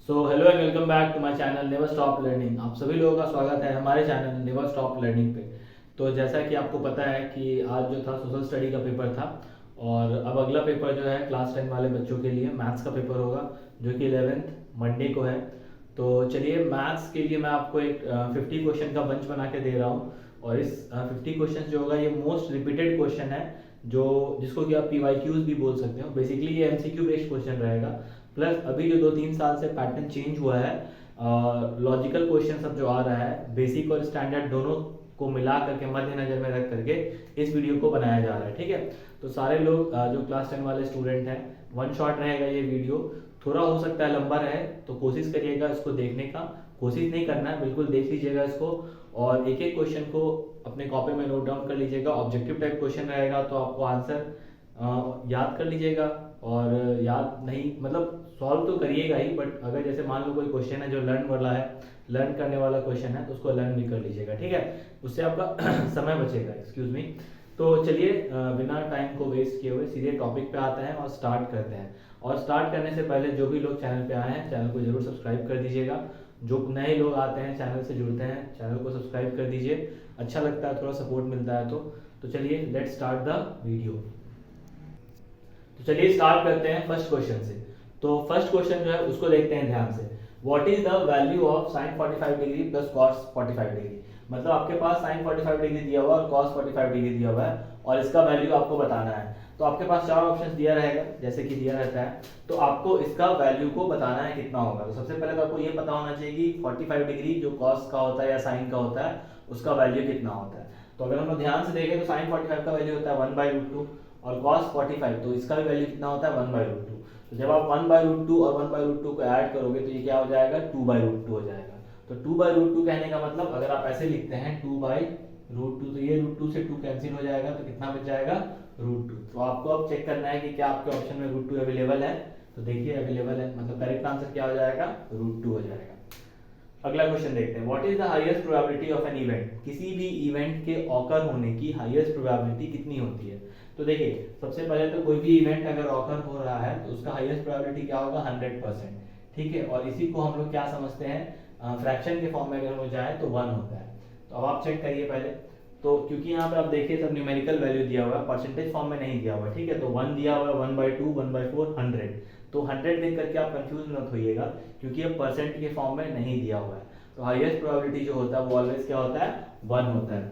So hello and welcome back to my channel never stop learning. आप सभी लोगों का स्वागत है हमारे चैनल नेवर स्टॉप लर्निंग पे। तो जैसा कि आपको पता है कि आज जो था सोशल स्टडी का पेपर था और अब अगला पेपर जो है क्लास 10 वाले बच्चों के लिए मैथ्स का पेपर होगा जो कि 11th मंडे को है। तो चलिए मैथ्स के लिए मैं आपको एक 50 क्वेश्चन का बंच बना के दे रहा हूँ और इस 50 क्वेश्चन जो होगा ये मोस्ट रिपीटेड क्वेश्चन है जो जिसको कि आप PYQs भी बोल सकते हो। बेसिकली ये MCQ बेस्ड क्वेश्चन रहेगा। प्लस अभी जो 2-3 साल से पैटर्न चेंज हुआ है, लॉजिकल क्वेश्चन सब जो आ रहा है बेसिक और स्टैंडर्ड दोनों को मिला करके मद्देनजर में रख करके इस वीडियो को बनाया जा रहा है। ठीक है, तो सारे लोग जो क्लास 10 वाले स्टूडेंट हैं, वन शॉट रहेगा ये वीडियो। थोड़ा हो सकता है लंबा रहे तो कोशिश करिएगा इसको देखने का। कोशिश नहीं करना है, बिल्कुल देख लीजिएगा इसको और एक एक क्वेश्चन को अपने कॉपी में नोट डाउन कर लीजिएगा। ऑब्जेक्टिव टाइप क्वेश्चन रहेगा तो आपको आंसर याद कर लीजिएगा और याद नहीं मतलब सॉल्व तो करिएगा ही, बट अगर जैसे मान लो कोई क्वेश्चन है जो लर्न वाला है, लर्न करने वाला क्वेश्चन है तो उसको लर्न भी कर लीजिएगा। ठीक है, उससे आपका समय बचेगा। Excuse me. तो चलिए बिना टाइम को वेस्ट किए हुए सीधे टॉपिक पे आते हैं और स्टार्ट करते हैं। और स्टार्ट करने से पहले जो भी लोग चैनल पे आए हैं चैनल को जरूर सब्सक्राइब कर दीजिएगा। जो नए लोग आते हैं चैनल से जुड़ते हैं चैनल को सब्सक्राइब कर दीजिए, अच्छा लगता है, थोड़ा सपोर्ट मिलता है। तो चलिए लेट्स स्टार्ट द वीडियो। तो चलिए स्टार्ट करते हैं फर्स्ट क्वेश्चन से। तो फर्स्ट क्वेश्चन जो है उसको देखते हैं ध्यान से। What is the value of sin 45 degree plus cos 45 degree. मतलब आपके पास sin 45 डिग्री दिया हुआ है और cos 45 डिग्री दिया हुआ है और इसका वैल्यू आपको बताना है। तो आपके पास चार ऑप्शंस दिया रहेगा जैसे कि दिया रहता है, तो आपको इसका वैल्यू को बताना है कितना होगा। तो सबसे पहले तो आपको ये पता होना चाहिए कि 45 डिग्री जो cos का होता है या sin का होता है उसका वैल्यू कितना होता है। तो अगर हम लोग ध्यान से देखें तो sin 45 का वैल्यू होता है 1/√2 और cos 45 तो इसका भी वैल्यू कितना होता है 1/√2। तो जब आप 1/√2 और 1/√2 को ऐड करोगे तो ये क्या हो जाएगा 2/√2 हो जाएगा। तो 2/√2 कहने का मतलब अगर आप ऐसे लिखते हैं 2/√2 तो ये √2 से 2 कैंसिल हो जाएगा तो कितना बच जाएगा √2। तो आपको अब चेक करना है कि क्या आपके ऑप्शन में √2 अवेलेबल है। तो देखिए अवेलेबल है, मतलब करेक्ट आंसर क्या हो जाएगा √2 हो जाएगा। अगला क्वेश्चन देखते हैं। What is the highest probability of an event. किसी भी इवेंट के ऑकर होने की हाईएस्ट प्रोबेबिलिटी कितनी होती है। तो देखिए सबसे पहले तो कोई भी इवेंट अगर ऑकर हो रहा है तो उसका हाईएस्ट प्रोबेबिलिटी क्या होगा 100%। ठीक है, और इसी को हम लोग क्या समझते हैं फ्रैक्शन के फॉर्म में अगर हो जाए तो 1 होता है। तो अब आप चेक करिए पहले। तो क्योंकि यहाँ पे आप देखिए सब न्यूमेरिकल वैल्यू दिया हुआ है, परसेंटेज फॉर्म में नहीं दिया हुआ है। ठीक है, तो 1 दिया हुआ है 1/2 1/4 100। तो 100 देख करके आप कंफ्यूज मत होइएगा क्योंकि ये परसेंट के फॉर्म में नहीं दिया हुआ है। तो हाईएस्ट प्रोबेबिलिटी जो होता है वो ऑलवेज क्या होता है 1 होता है।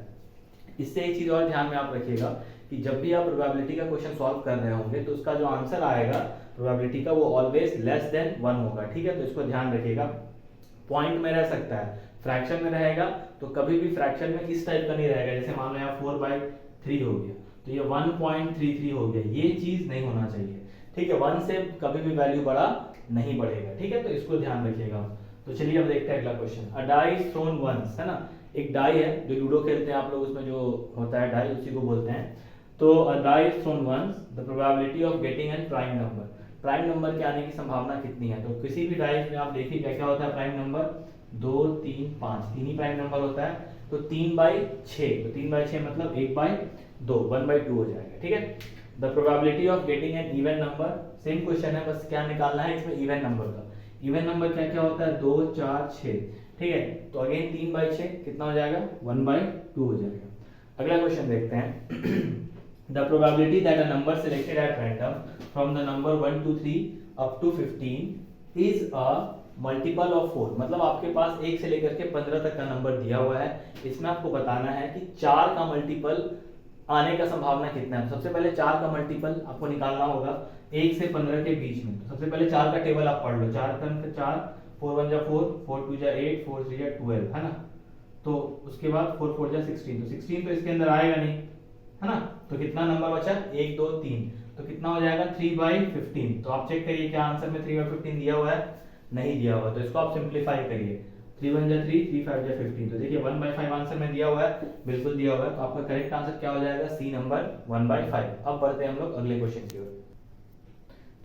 इससे एक चीज और ध्यान में आप रखिएगा कि जब भी आप प्रोबेबिलिटी का क्वेश्चन सॉल्व कर रहे होंगे तो उसका जो आंसर आएगा प्रोबेबिलिटी का वो ऑलवेज लेस देन 1 होगा। ठीक है, तो इसको ध्यान रखिएगा। पॉइंट में रह सकता है, फ्रैक्शन में रहेगा तो कभी भी फ्रैक्शन में इस टाइप का नहीं रहेगा। जैसे मान लो यहाँ 4/3 हो गया तो ये 1.33 हो गया, ये चीज नहीं होना चाहिए। ठीक है, 1 से कभी भी वैल्यू बड़ा नहीं बढ़ेगा। ठीक है, तो इसको ध्यान रखिएगा। तो चलिए अब देखते हैं अगला क्वेश्चन। अ डाई थ्रोन वंस, है ना, एक डाई है जो लूडो खेलते हैं आप लोग, उसमें जो होता है डाई उसी को बोलते हैं। तो a die thrown once the probability of getting an prime number. Prime number के आने की संभावना कितनी है। तो किसी भी डाइस में आप देखिए क्या क्या होता है प्राइम नंबर 2 3 5 तीन ही प्राइम नंबर होता है। तो 3/6, तो 3/6 मतलब 1/2 1/2 हो जाएगा। ठीक है, the probability of getting N even number, same question है, बस क्या निकालना है इसमें इवन नंबर का। इवन नंबर क्या क्या होता है 2 4 6। ठीक है, तो अगेन 3/6 कितना हो जाएगा 1/2 हो जाएगा। अगला क्वेश्चन देखते हैं। The probability that a number selected at random from the number 1 to 3 up to 15 is a multiple of 4। मतलब आपके पास 1 से लेकर के 15 तक का नंबर दिया हुआ है, इसमें आपको बताना है कि 4 का मल्टीपल आने का संभावना कितना है। सबसे पहले 4 का मल्टीपल आपको निकालना होगा 1 से 15 के बीच में। तो सबसे पहले 4 का टेबल आप पढ़ लो। 4 4 4 1 4 4 2 8 4 3 12, है ना। तो उसके बाद 4 4 16, तो 16 तो इसके अंदर आएगा नहीं, है ना। तो कितना नंबर बचा 1 2 3, तो कितना हो जाएगा 3/15। तो आप चेक करिए क्या आंसर में 3/15 दिया हुआ है, नहीं दिया हुआ। तो इसको आप सिंप्लीफाई करिए। 3 1 3 3 5 15, तो देखिए 1/5 आंसर में दिया हुआ है, बिल्कुल दिया हुआ है। तो आपका करेक्ट आंसर क्या हो जाएगा सी नंबर 1/5। अब बढ़ते हैं हम लोग अगले क्वेश्चन की ओर।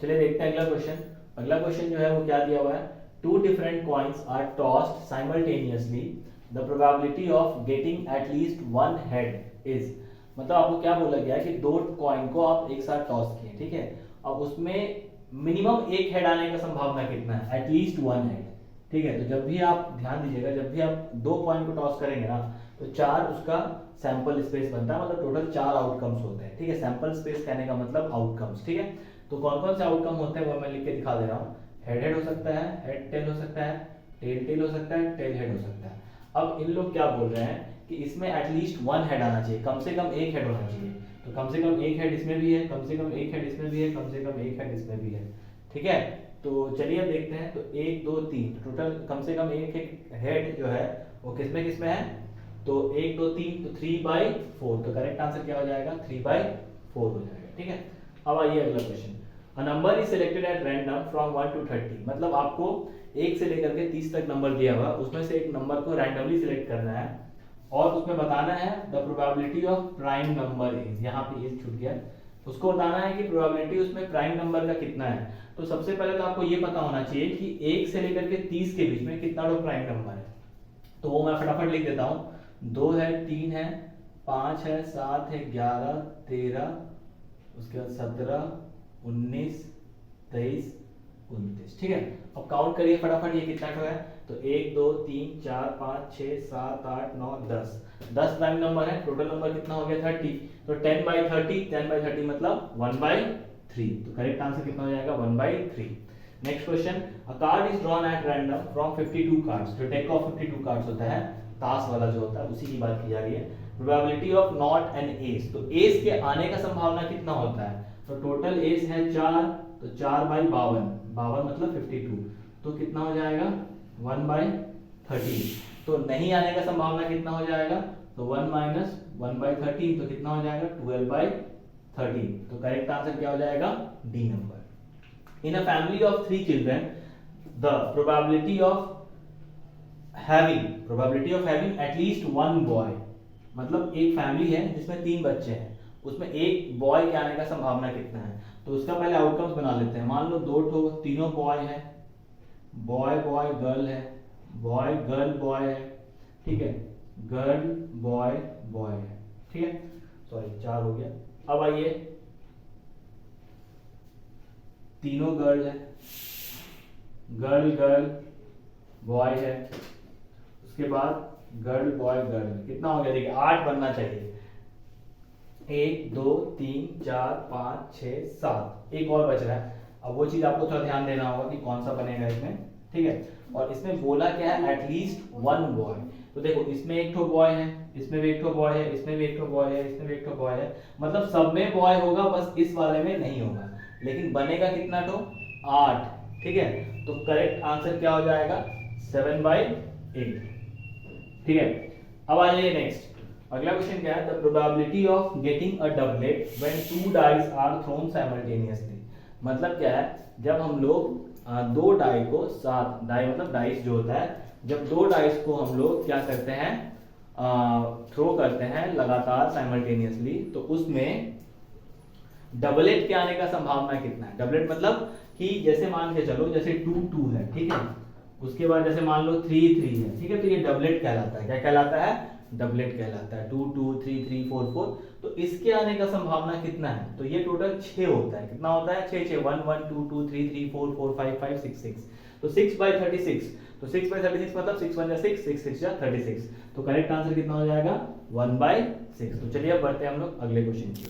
चलिए देखते हैं अगला क्वेश्चन। अगला क्वेश्चन जो है वो क्या दिया हुआ है। 2 different coins are tossed simultaneously, the probability of getting at least one head is। मतलब आपको क्या बोला गया है कि 2 कॉइन को आप एक साथ टॉस किए, ठीक है। अब उसमें मिनिमम एक हेड आने का संभावना कितना है, एटलीस्ट वन हेड। ठीक है, तो जब भी आप ध्यान दीजिएगा, जब भी आप दो पॉइंट को टॉस करेंगे ना, तो चार उसका सैंपल स्पेस बनता है, मतलब टोटल चार आउटकम्स होते हैं। ठीक है, सैंपल स्पेस कहने का मतलब आउटकम्स। ठीक है, तो कौन कौन से आउटकम होते हैं वो मैं लिख के दिखा दे रहा हूँ। हेड हेड हो सकता है, हेड टेल हो सकता है, टेल टेल हो सकता है, टेल हेड हो सकता है। अब इन लोग क्या बोल रहे हैं कि इसमें एटलीस्ट वन हेड आना चाहिए, कम से कम एक हेड होना चाहिए। तो कम से कम एक हेड इसमें भी है, कम से कम एक हेड इसमें भी है, कम से कम एक हेड इसमें भी है। ठीक है, तो चलिए अब देखते हैं। तो एक दो तीन, टोटल कम से कम एक एक हेड जो है वो किसमें किसमें है, तो एक दो तीन, तो 3/4। तो करेक्ट आंसर क्या हो जाएगा, 3/4 हो जाएगा। ठीक है, अब आइए अगला question. A number is selected at random from 1 to 30, मतलब आपको 1 से लेकर के 30 तक नंबर दिया हुआ, उसमें से एक नंबर को रैंडमली सिलेक्ट करना है और उसमें बताना है the probability of prime number is, यहाँ पे इज छूट गया, उसको बताना है कि प्रोबेबिलिटी उसमें प्राइम नंबर का कितना है। तो सबसे पहले तो आपको ये पता होना चाहिए कि 1 से लेकर के 30 के बीच में कितना प्राइम नंबर है। तो वो मैं फटाफट लिख देता हूँ। 2 है, 3 है, 5 है, 7 है, 11, 13, उसके बाद 17, 19, 23, 29। ठीक है, अब काउंट करिए फटाफट ये कितना है। तो 1 2 3 4 5 6 7 8 9 10, 10 प्राइम नंबर है। टोटल नंबर कितना हो गया, 30। तो 10/30, 10/30 मतलब 1/3। तो करेक्ट आंसर कितना हो जाएगा, 1/3। Next question, a card is drawn at random from 52 cards. जो डेक ऑफ 52 कार्ड्स होता है, ताश वाला जो होता है, उसी की बात की जा रही है। Probability of not an S, तो एस के आने का संभावना कितना होता है। तो टोटल एस है 4, तो 4/52, 52 मतलब 52, तो कितना हो जाएगा 1/13। तो नहीं आने का संभावना कितना हो जाएगा, तो 1 - 1/13, तो कितना हो जाएगा 12/13। तो करेक्ट आंसर क्या हो जाएगा, D number. In a family of 3 children the probability of having at least one boy, मतलब एक फैमिली है जिसमें 3 बच्चे हैं, उसमें एक बॉय के आने का संभावना कितना है। तो उसका पहले आउटकम्स बना लेते हैं। मान लो तीनों बॉय है, बॉय बॉय गर्ल है, बॉय गर्ल बॉय है। ठीक है, गर्ल बॉय बॉय है। ठीक है, सॉरी 4 हो गया। अब आइए, तीनों गर्ल है, गर्ल गर्ल बॉय है, उसके बाद गर्ल बॉय गर्ल, कितना हो गया, देखिए 8 बनना चाहिए। 1 2 3 4 5 6 7, एक और बच रहा है। अब वो चीज आपको थोड़ा ध्यान देना होगा कि कौन सा बनेगा इसमें। ठीक है, और इसमें बोला क्या है, एटलीस्ट वन बॉय। तो देखो इसमें एक ठो बॉय है, इसमें भी एक ठो बॉय है, इसमें भी एक ठो बॉय है, इसमें भी एक ठो बॉय है, मतलब सब में बॉय होगा, बस इस वाले में नहीं होगा। लेकिन बनेगा कितना ठो, 8। ठीक है, तो करेक्ट आंसर क्या हो जाएगा, 7/8। ठीक है, अब आ जाइए नेक्स्ट। अगला क्वेश्चन क्या है, the probability of getting a doublet when 2 dice are thrown simultaneously. मतलब क्या है, जब हम लोग दो डाई को साथ, डाई मतलब डाइस जो होता है, जब दो डाइस को हम लोग क्या करते हैं, थ्रो करते हैं लगातार साइमल्टेनियसली, तो उसमें डबलेट के आने का संभावना कितना है। डबलेट मतलब कि जैसे मान के चलो, जैसे 2 2 है, ठीक है, उसके बाद जैसे मान लो 3 3 है, ठीक है, तो ये डबलेट कहलाता है। क्या कहलाता है, डबलेट कहलाता है। 2 2 3 3 4 4, तो इसके आने का संभावना कितना है, तो ये टोटल 6 होता है। कितना होता है, 6 6, 1 1 2 2 3 3 4 4 5 5 6 6, तो 6/36। तो 6/36 मतलब 6 1 6, 6 6 36, तो करेक्ट आंसर कितना हो जाएगा, 1/6। तो चलिए अब बढ़ते हैं हम लोग अगले क्वेश्चन की।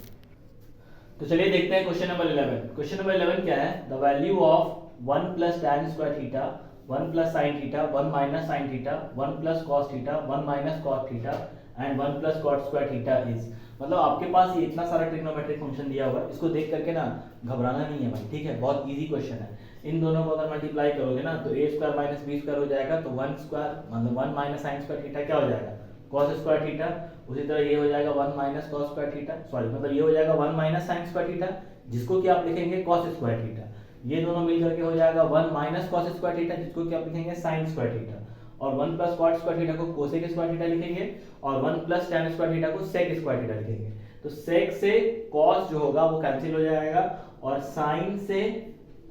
तो चलिए देखते हैं क्वेश्चन नंबर 11। क्वेश्चन नंबर 11 क्या है, the value of 1 + tan square theta, 1 + sin theta, 1 - sin theta, 1 + cos theta, 1 - cos theta and 1 + cot square theta is. मतलब आपके पास ये इतना सारा ट्रिग्नोमेट्रिक फंक्शन दिया हुआ है, इसको देख करके ना घबराना नहीं है भाई। ठीक है, बहुत इजी क्वेश्चन है। इन दोनों को अगर मल्टीप्लाई करोगे ना, तो a² - b² हो जाएगा, तो 1 स्क्वायर मतलब 1 - sin स्क्वायर थीटा क्या हो जाएगा, cos स्क्वायर थीटा। उसी तरह ये हो जाएगा 1 - cos स्क्वायर थीटा, सॉरी मतलब ये हो जाएगा 1 - sin स्क्वायर थीटा, जिसको कि आप लिखेंगे cos स्क्वायर थीटा। ये दोनों मिलकर के हो जाएगा 1 - cos स्क्वायर थीटा, जिसको कि आप लिखेंगे sin स्क्वायर थीटा। और 1 + cot स्क्वायर थीटा को cosec स्क्वायर थीटा लिखेंगे, और 1 + tan स्क्वायर थीटा को sec स्क्वायर थीटा लिखेंगे। तो sec से cos जो होगा वो कैंसिल हो जाएगा, और sin से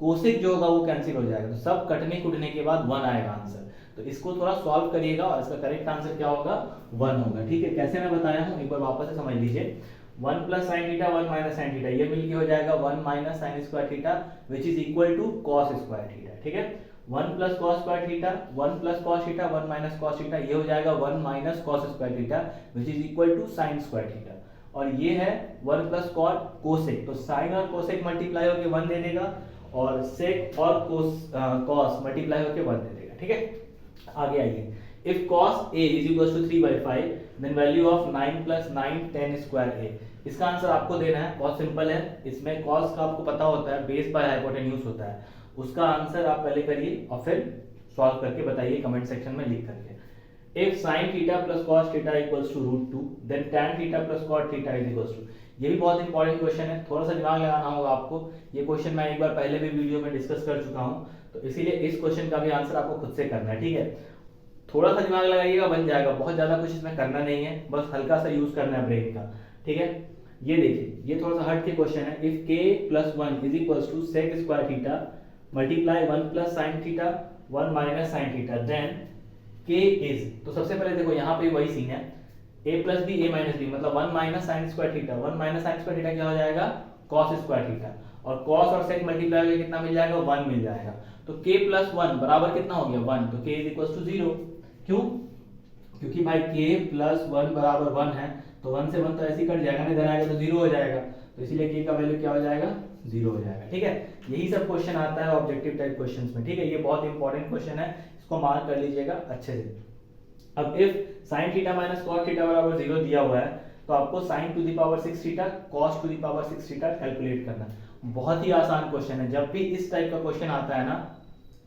cosec जो होगा वो कैंसिल हो जाएगा। तो सब कटने कुटने के बाद 1 आएगा आंसर। तो इसको थोड़ा सॉल्व करिएगा और इसका करेक्ट आंसर क्या होगा, 1 होगा। ठीक है, कैसे मैं बताया हूं एक बार वापस से समझ लीजिए। 1 plus sine theta 1 minus sine theta, ये मिलके हो जाएगा 1 minus sine square theta which is equal to cos square theta, ठीक है। 1 plus cos square theta 1 plus cos theta 1 minus cos theta, ये हो जाएगा 1 minus cos square theta which is equal to sine square theta, और ये है 1 plus cot cosec, तो sine और कोसेक मल्टीप्लाई होकर 1 दे देगा और सेक और कॉस मल्टीप्लाई होकर 1 दे देगा, ठीक है। आगे आइए, if cos a is equals to 3/5 then value of 9 plus 9 10 square a, इसका आंसर आपको देना है, बहुत सिंपल है। इसमें cos का आपको पता होता है, बेस बाय हाइपोटेन्यूज होता है, उसका आंसर आप पहले करिए और फिर सॉल्व करके बताइए कमेंट सेक्शन में लिख करके। If sin theta plus cos theta equals to √2 then tan theta plus cot theta is equals to, ये भी बहुत इंपॉर्टेंट क्वेश्चन है, थोड़ा सा दिमाग लगाना होगा आपको। ये क्वेश्चन मैं एक बार पहले भी वीडियो में डिस्कस कर चुका हूँ, तो इसीलिए इस क्वेश्चन का भी आंसर आपको खुद से करना है, ठीक है। थोड़ा सा दिमाग लगाइएगा, बन जाएगा, बहुत ज्यादा कुछ इसमें करना नहीं है, बस हल्का सा यूज करना है ब्रेन का, ठीक है। ये देखिए, ये थोड़ा सा हट के क्वेश्चन है। If k plus 1 is equals to sec square theta multiply 1 plus sine theta 1 minus sine theta then k is, तो सबसे पहले देखो यहाँ पे वही सीन है, a plus B a minus B, मतलब 1 minus sine square theta 1 minus sine square theta क्या हो जाएगा, cos स्क्वायर थीटा, और cos और sec मल्टीप्लाई करके कितना मिल जाएगा, 1 मिल जाएगा। तो k प्लस 1 बराबर कितना हो गया, 1, तो k इज इक्वल्स टू 0। क्यों? क्योंकि भाई k प्लस 1 बराबर 1 है, तो 1 से 1 तो ऐसे ही कट जाएगा, इधर आएगा तो 0 हो जाएगा, तो इसीलिए k का वैल्यू क्या हो जाएगा, 0 हो जाएगा, ठीक है। यही सब क्वेश्चन आता है ऑब्जेक्टिव टाइप क्वेश्चंस में, ठीक है। ये बहुत इंपॉर्टेंट क्वेश्चन है, इसको मार्क कर लीजिएगा अच्छे से। अब if sin theta minus cos theta बराबर 0 दिया हुआ है, तो आपको sin to the power 6 theta cos to the power 6 theta calculate करना है। बहुत ही आसान क्वेश्चन है, जब भी इस टाइप का क्वेश्चन आता है ना,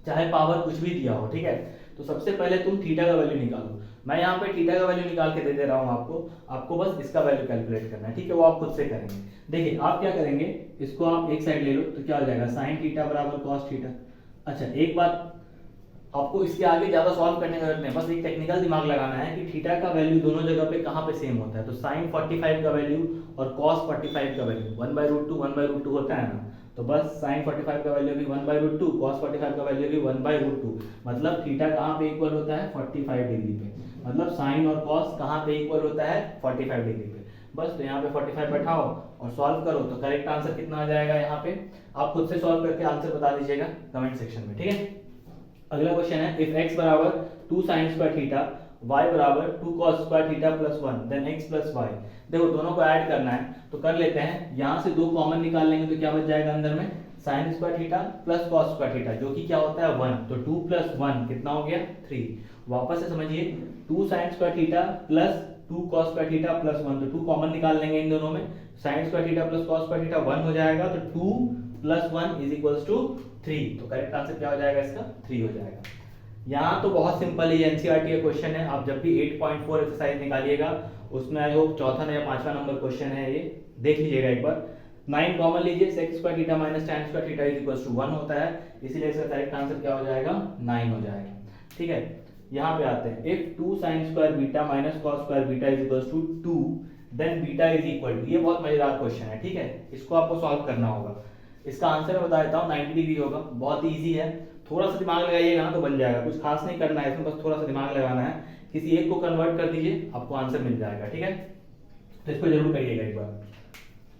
चाहे पावर कुछ भी दिया हो, ठीक है, तो सबसे पहले तुम थीटा का वैल्यू निकालो। मैं यहाँ पे थीटा का वैल्यू निकाल के दे रहा हूँ आपको बस इसका वैल्यू कैलकुलेट करना है, ठीक है, वो आप खुद से करेंगे। देखिए आप क्या करेंगे, इसको आप एक साइड ले लो, तो क्या हो जाएगा, sin थीटा बराबर cos थीटा। अच्छा, एक बात आपको इसके आगे ज्यादा सॉल्व करने की जरूरत नहीं, बस एक टेक्निकल दिमाग लगाना है कि थीटा का वैल्यू दोनों जगह पे कहाँ पे सेम होता है। तो sin 45 का वैल्यू और cos 45 का वैल्यू 1/√2 होता है ना, तो बस sin 45 का वैल्यू भी 1/√2, cos 45 का वैल्यू भी 1/√2, मतलब थीटा कहाँ पे इक्वल होता है, 45 डिग्री पे, मतलब sin और cos कहाँ पे इक्वल होता है, 45 डिग्री पे। बस तो यहाँ पे 45 बैठाओ और सॉल्व करो, तो करेक्ट आंसर कितना आ जाएगा, यहाँ पे आप खुद से सॉल्व करके आंसर बता दीजिएगा कमेंट सेक्शन में, ठीक है। अगला क्वेश्चन है, इफ x बराबर 2 sin स्क्वायर थीटा y बराबर 2 cos square theta plus 1 then x plus y। देखो दोनों को ऐड करना है, तो कर लेते हैं, यहाँ से 2 कॉमन निकाल लेंगे तो क्या बच जाएगा अंदर में, sin square theta plus cos square theta, जो कि क्या होता है 1, तो 2 प्लस 1 कितना हो गया, 3। वापस से समझिए, 2 sin square theta plus 2 cos square theta plus 1, तो 2 कॉमन निकाल लेंगे इन दोनों में, sin square theta plus cos square theta 1 हो जाएगा, तो 2 प्लस 1 इज इक्वल्स टू 3, तो करेक्ट आंसर क्या हो जाएगा इसका, 3 हो जाएगा। यहाँ तो बहुत सिंपल है, एनसीईआरटी का क्वेश्चन है, आप जब भी 8.4 एक्सरसाइज निकालिएगा उसमें आई होप चौथा या पांचवा नंबर क्वेश्चन है, ये देख लीजिएगा एक बार। 9 कॉमन लीजिए, sec square theta minus tan square theta is equals to 1 होता है, इसीलिए इसका करेक्ट आंसर क्या हो जाएगा, 9 हो जाएगा, ठीक है। यहाँ पे आते हैं, if 2 sin square beta minus cos square beta is equals to 2 then beta is equal to, ये बहुत मजेदार क्वेश्चन है, ठीक है, इसको आपको सॉल्व करना होगा। इसका आंसर मैं बता देता हूँ, 90 डिग्री होगा, बहुत ही ईजी है, थोड़ा सा दिमाग लगाइएगा ना तो बन जाएगा, कुछ खास नहीं करना है इसमें, बस थोड़ा सा दिमाग लगाना है, किसी एक को कन्वर्ट कर दीजिए, आपको आंसर मिल जाएगा, ठीक है। तो इसको जरूर करिएगा एक बार।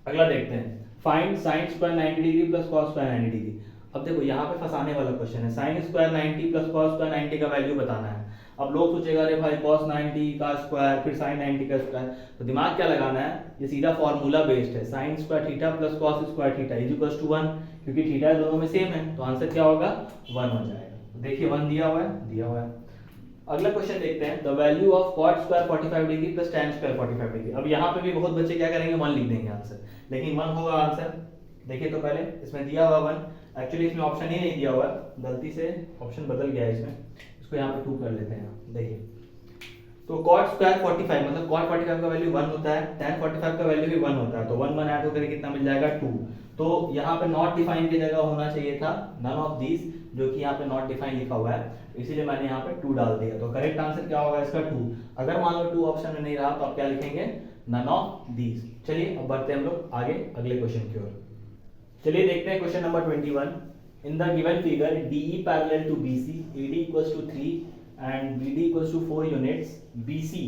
अगला देखते हैं, find sin square 90 degree plus cos square 90 degree. अब देखो यहाँ पे फंसाने वाला क्वेश्चन है, sin square 90 plus cos square 90 का वैल्यू बताना है। अब लोग सोचेगा अरे भाई cos 90 का स्क्वायर फिर sin 90 का स्क्वायर, तो दिमाग क्या लगाना है, ये सीधा फॉर्मूला बेस्ड है, sin square theta plus cos square theta is equals to 1, क्योंकि थीटा दोनों में सेम है, तो आंसर क्या होगा, 1 हो जाएगा। देखिए 1 दिया हुआ है। अगला क्वेश्चन देखते हैं, the value of cot square 45 degree plus tan square 45 degree. अब यहाँ पे भी बहुत बच्चे क्या करेंगे, 1 लिख देंगे आंसर, लेकिन 1 होगा आंसर। देखिए तो पहले इसमें दिया हुआ 1, एक्चुअली इसमें ऑप्शन ही नहीं दिया हुआ है, गलती से ऑप्शन बदल गया है इसमें, इसको यहाँ पे 2 कर लेते हैं। देखिए तो cot स्क्वायर 45 मतलब cot 45 का वैल्यू 1 होता है, tan 45 का वैल्यू भी 1 होता है, तो 1 1 ऐड होकर कितना मिल जाएगा, 2। तो यहाँ पे नॉट डिफाइन की जगह होना चाहिए था नन ऑफ दीज, जो कि यहाँ पे नॉट डिफाइन लिखा हुआ है, इसीलिए मैंने यहाँ पे 2 डाल दिया, तो करेक्ट आंसर क्या होगा इसका 2। अगर मान लो 2 ऑप्शन में नहीं रहा तो आप क्या लिखेंगे, नन ऑफ दीज। चलिए अब बढ़ते हैं हम लोग आगे अगले क्वेश्चन की ओर। चलिए देखते हैं question number 21। In the given figure DE parallel to BC, AD equals to 3 and BD equals to 4 units, BC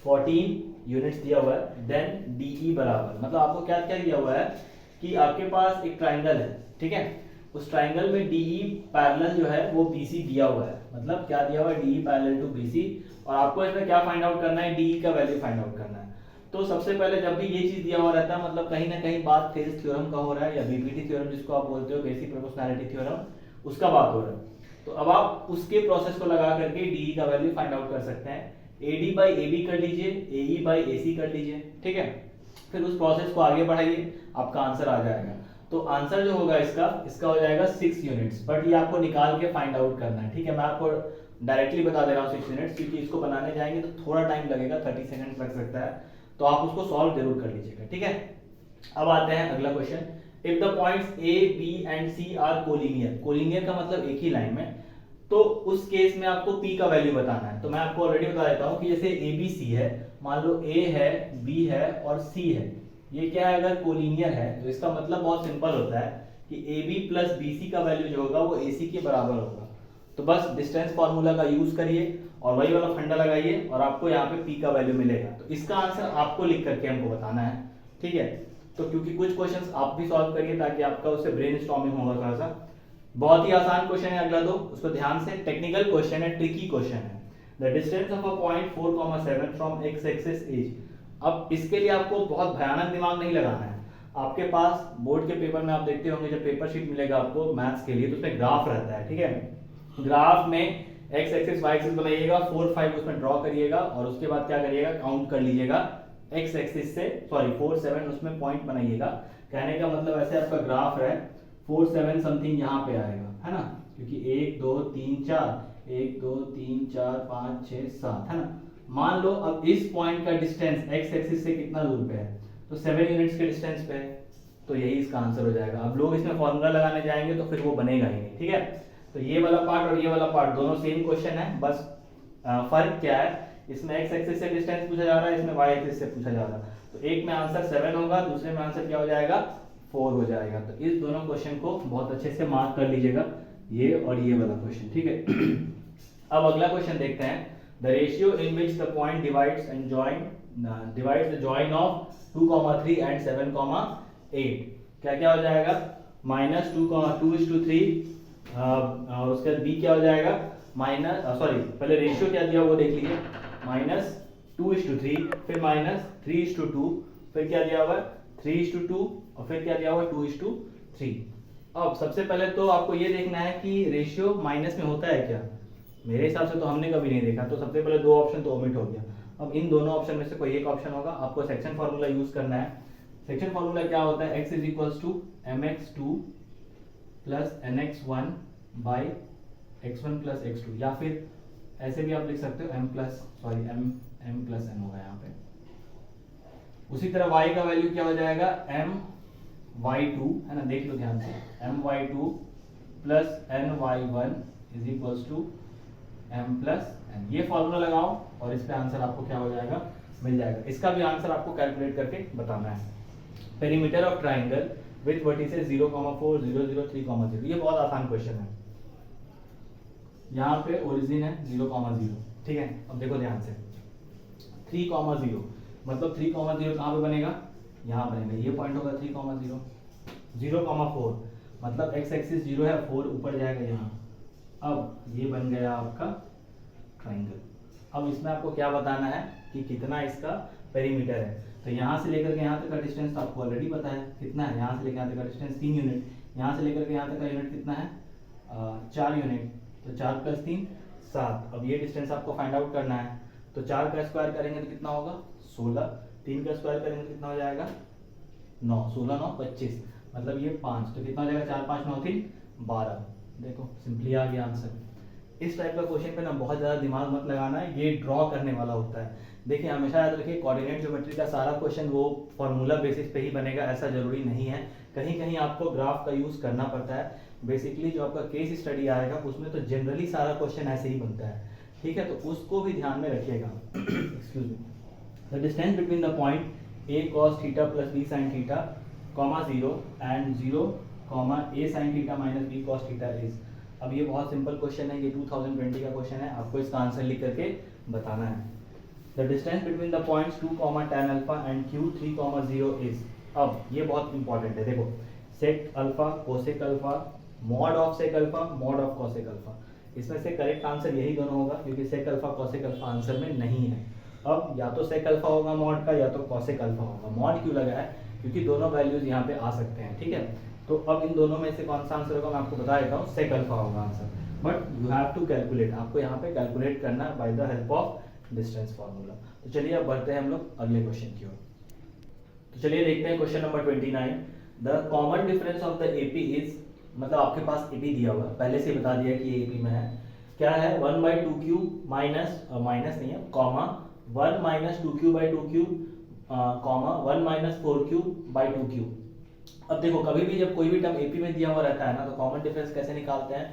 14 units दिया हुआ है, देन DE बराबर, मतलब आपको क्या क्या दिया हुआ है कि आपके पास एक ट्राइंगल है, ठीक है, उस ट्राइंगल में DE पैरेलल जो है वो BC दिया हुआ है, मतलब क्या दिया हुआ है, DE पैरेलल टू BC, और आपको इसमें क्या फाइंड आउट करना है, DE का वैल्यू फाइंड आउट करना है। तो सबसे पहले जब भी ये चीज दिया हुआ रहता है, मतलब कहीं ना कहीं बात थेल्स थ्योरम का हो रहा है, या BPT थ्योरम जिसको आप बोलते हो, बेसिक प्रोपोर्शनैलिटी थ्योरम, उसका बात हो रहा है। तो अब आप उसके प्रोसेस को लगा करके DE का वैल्यू फाइंड आउट कर सकते हैं। AD बाई AB कर लीजिए, AE बाई AC कर लीजिए, ठीक है, फिर उस प्रोसेस को आगे बढ़ाइए, आपका आंसर आ जाएगा। तो आंसर जो होगा इसका हो जाएगा 6 यूनिट्स, बट ये आपको निकाल के फाइंड आउट करना है, ठीक है। मैं आपको डायरेक्टली बता दे रहा हूँ 6 यूनिट्स, क्योंकि इसको बनाने जाएंगे तो थोड़ा टाइम लगेगा, 30 सेकंड लग सकता है, तो आप उसको सॉल्व जरूर कर लीजिएगा, ठीक है। अब आते हैं अगला question. If the points A, B and C are collinear, collinear का मतलब एक ही लाइन में, तो उस केस में आपको P का वैल्यू बताना है। तो मैं आपको ऑलरेडी बता देता हूँ कि जैसे ABC है, मान लो A है, B है और C है, ये क्या है, अगर कोलिनियर है तो इसका मतलब बहुत सिंपल होता है कि AB प्लस BC का वैल्यू जो होगा वो AC के बराबर होगा। तो बस डिस्टेंस फॉर्मूला का यूज करिए और वही वाला फंडा लगाइए और आपको यहाँ पे P का वैल्यू मिलेगा। तो इसका आंसर आपको लिख करके हमको बताना है, ठीक है। तो क्योंकि कुछ क्वेश्चंस आप भी सॉल्व करिए ताकि आपका उससे ब्रेनस्टॉर्मिंग होगा थोड़ा सा। बहुत ही आसान क्वेश्चन है अगला दो, उसको ध्यान से, टेक्निकल क्वेश्चन है, ट्रिकी क्वेश्चन है। The distance of a point 4,7 from x axis is, अब इसके लिए आपको बहुत भयानक दिमाग नहीं लगाना है। आपके पास बोर्ड के पेपर में आप देखते होंगे, जब पेपर शीट मिलेगा आपको मैथ्स के लिए, तो उसमें ग्राफ रहता है, ठीक है। ग्राफ में x एक्सिस y एक्सिस बनाइएगा, 4 5 उसमें ड्रॉ करिएगा और उसके बाद क्या करिएगा, काउंट कर लीजिएगा x एक्सिस से, सॉरी 4 7 उसमें पॉइंट बनाइएगा। कहने का मतलब ऐसे आपका ग्राफ है 4 7 समथिंग यहाँ पे आएगा, है ना, क्योंकि 1 2 3 4 1 2 3 4 5 6 7, है ना। मान लो अब इस पॉइंट का डिस्टेंस x एक्सिस से कितना दूर पे है, तो 7 यूनिट्स के डिस्टेंस पे है, तो यही इसका आंसर हो जाएगा। अब लोग इसमें फॉर्मूला लगाने जाएंगे तो फिर वो बनेगा ही नहीं, ठीक है। तो ये वाला पार्ट और ये वाला पार्ट दोनों सेम क्वेश्चन है, बस फर्क क्या है, इसमें x एक्सिस से डिस्टेंस पूछा जा रहा है, इसमें y एक्सिस से पूछा जा रहा है। तो एक में आंसर 7 होगा, दूसरे में आंसर क्या हो जाएगा, 4 हो जाएगा। तो इस दोनों क्वेश्चन को बहुत अच्छे से मार्क कर लीजिएगा, ये और ये वाला क्वेश्चन, ठीक है। अब अगला क्वेश्चन देखते हैं। The ratio in which the point divides and divides the join of 2,3 and 7,8, क्या क्या हो जाएगा, -2,2:3, और उसके बाद b क्या हो जाएगा, पहले रेशियो क्या दिया वो देख लीजिए, -2:3, फिर -3:2, फिर क्या दिया हुआ है 3:2, और फिर क्या दिया हुआ है 2:3। अब सबसे पहले तो आपको ये देखना है कि रेशियो माइनस में होता है क्या। मेरे हिसाब से तो हमने कभी नहीं देखा, तो सबसे पहले दो ऑप्शन तो ओमिट हो गया। अब इन दोनों ऑप्शन में से कोई एक ऑप्शन होगा, आपको सेक्शन फॉर्मूला यूज करना है। सेक्शन फॉर्मूला क्या होता है, x = mx2 plus nx1 by x1 plus x2, या फिर ऐसे भी आप लिख सकते हो m प्लस n होगा यहाँ पे। उसी तरह y का वैल्यू क्या हो जाएगा, my2, है ना, देख लो ध्यान से, my2 plus ny1 = m plus n। ये फॉर्मूला लगाओ और इस पे आंसर आपको क्या हो जाएगा, मिल जाएगा। इसका भी आंसर आपको कैलकुलेट करके बताना है। Perimeter of triangle with vertices 0,4 0 0 3,0, ये बहुत आसान क्वेश्चन है। यहाँ पे ओरिजिन है 0,0, ठीक है। अब देखो ध्यान से, 3,0 मतलब 3,0 कहाँ पे बनेगा, यहाँ बनेगा, ये पॉइंट होगा 3,0, 0,4 मतलब x एक्सिस 0 है, 4 ऊपर जाएगा यहाँ। अब ये बन गया आपका ट्राइंगल। अब इसमें आपको क्या बताना है कि कितना इसका पेरीमीटर है। तो यहाँ से लेकर के यहाँ तक का डिस्टेंस आपको ऑलरेडी पता है कितना है, यहाँ से लेकर यहाँ तक का डिस्टेंस 3 यूनिट, यहाँ से लेकर के यहाँ तक का यूनिट कितना है, 4 यूनिट, तो 4 + 3 7। अब ये डिस्टेंस आपको फाइंड आउट करना है, तो 4 का स्क्वायर करेंगे तो कितना होगा 16, 3 का स्क्वायर करेंगे तो कितना हो जाएगा 9, 16 9 25, मतलब ये 5, तो कितना हो जाएगा 4 5 9 3 12। देखो सिंपली आ गया आंसर। इस टाइप का क्वेश्चन पे ना बहुत ज़्यादा दिमाग मत लगाना है, ये ड्रॉ करने वाला होता है। देखिए हमेशा याद रखिए, कोऑर्डिनेट ज्योमेट्री का सारा क्वेश्चन वो फॉर्मूला बेसिस पे ही बनेगा ऐसा जरूरी नहीं है, कहीं कहीं आपको ग्राफ का यूज करना पड़ता है। बेसिकली जो आपका केस स्टडी आएगा उसमें तो जनरली सारा क्वेश्चन ऐसे ही बनता है, ठीक है, तो उसको भी ध्यान में रखिएगा। Excuse me. The distance between the point a cos theta plus b sin theta, 0 and 0, a sin theta minus b cos theta is. अब ये बहुत सिंपल क्वेश्चन है, ये 2020 का क्वेश्चन है, आपको इसका आंसर लिख करके बताना है। The distance between the points 2 tan alpha and q 3 0 is. अब ये बहुत इंपॉर्टेंट है, देखो sec alpha cosec alpha mod of sec alpha mod of cosec alpha, इसमें से करेक्ट आंसर यही दोनों होगा क्योंकि sec alpha cosec alpha answer में नहीं है। अब या तो सेक अल्फा होगा मॉड का या तो कोसेक अल्फा होगा। मॉड क्यों लगा है? क्योंकि दोनों वैल्यूज यहाँ पे आ सकते हैं, ठीक है। तो अब इन दोनों में से कौन सा आंसर होगा मैं आपको बता देता हूँ, सेक अल्फा होगा answer. But you have to calculate, आपको यहाँ पे कैलकुलेट करना है by the help of distance formula. तो चलिए अब बढ़ते हैं हम लोग अगले क्वेश्चन की ओर। तो चलिए देखते हैं question number 29। The common difference of the AP is, मतलब आपके पास एपी दिया हुआ है, पहले से बता दिया कि एपी में है क्या है 1/2q माइनस माइनस नहीं है कॉमा 1 - 2q/2q कॉमा 1 - 4q/2q। अब देखो कभी भी जब कोई भी टर्म एपी में दिया हुआ रहता है ना तो कॉमन डिफरेंस कैसे निकालते हैं?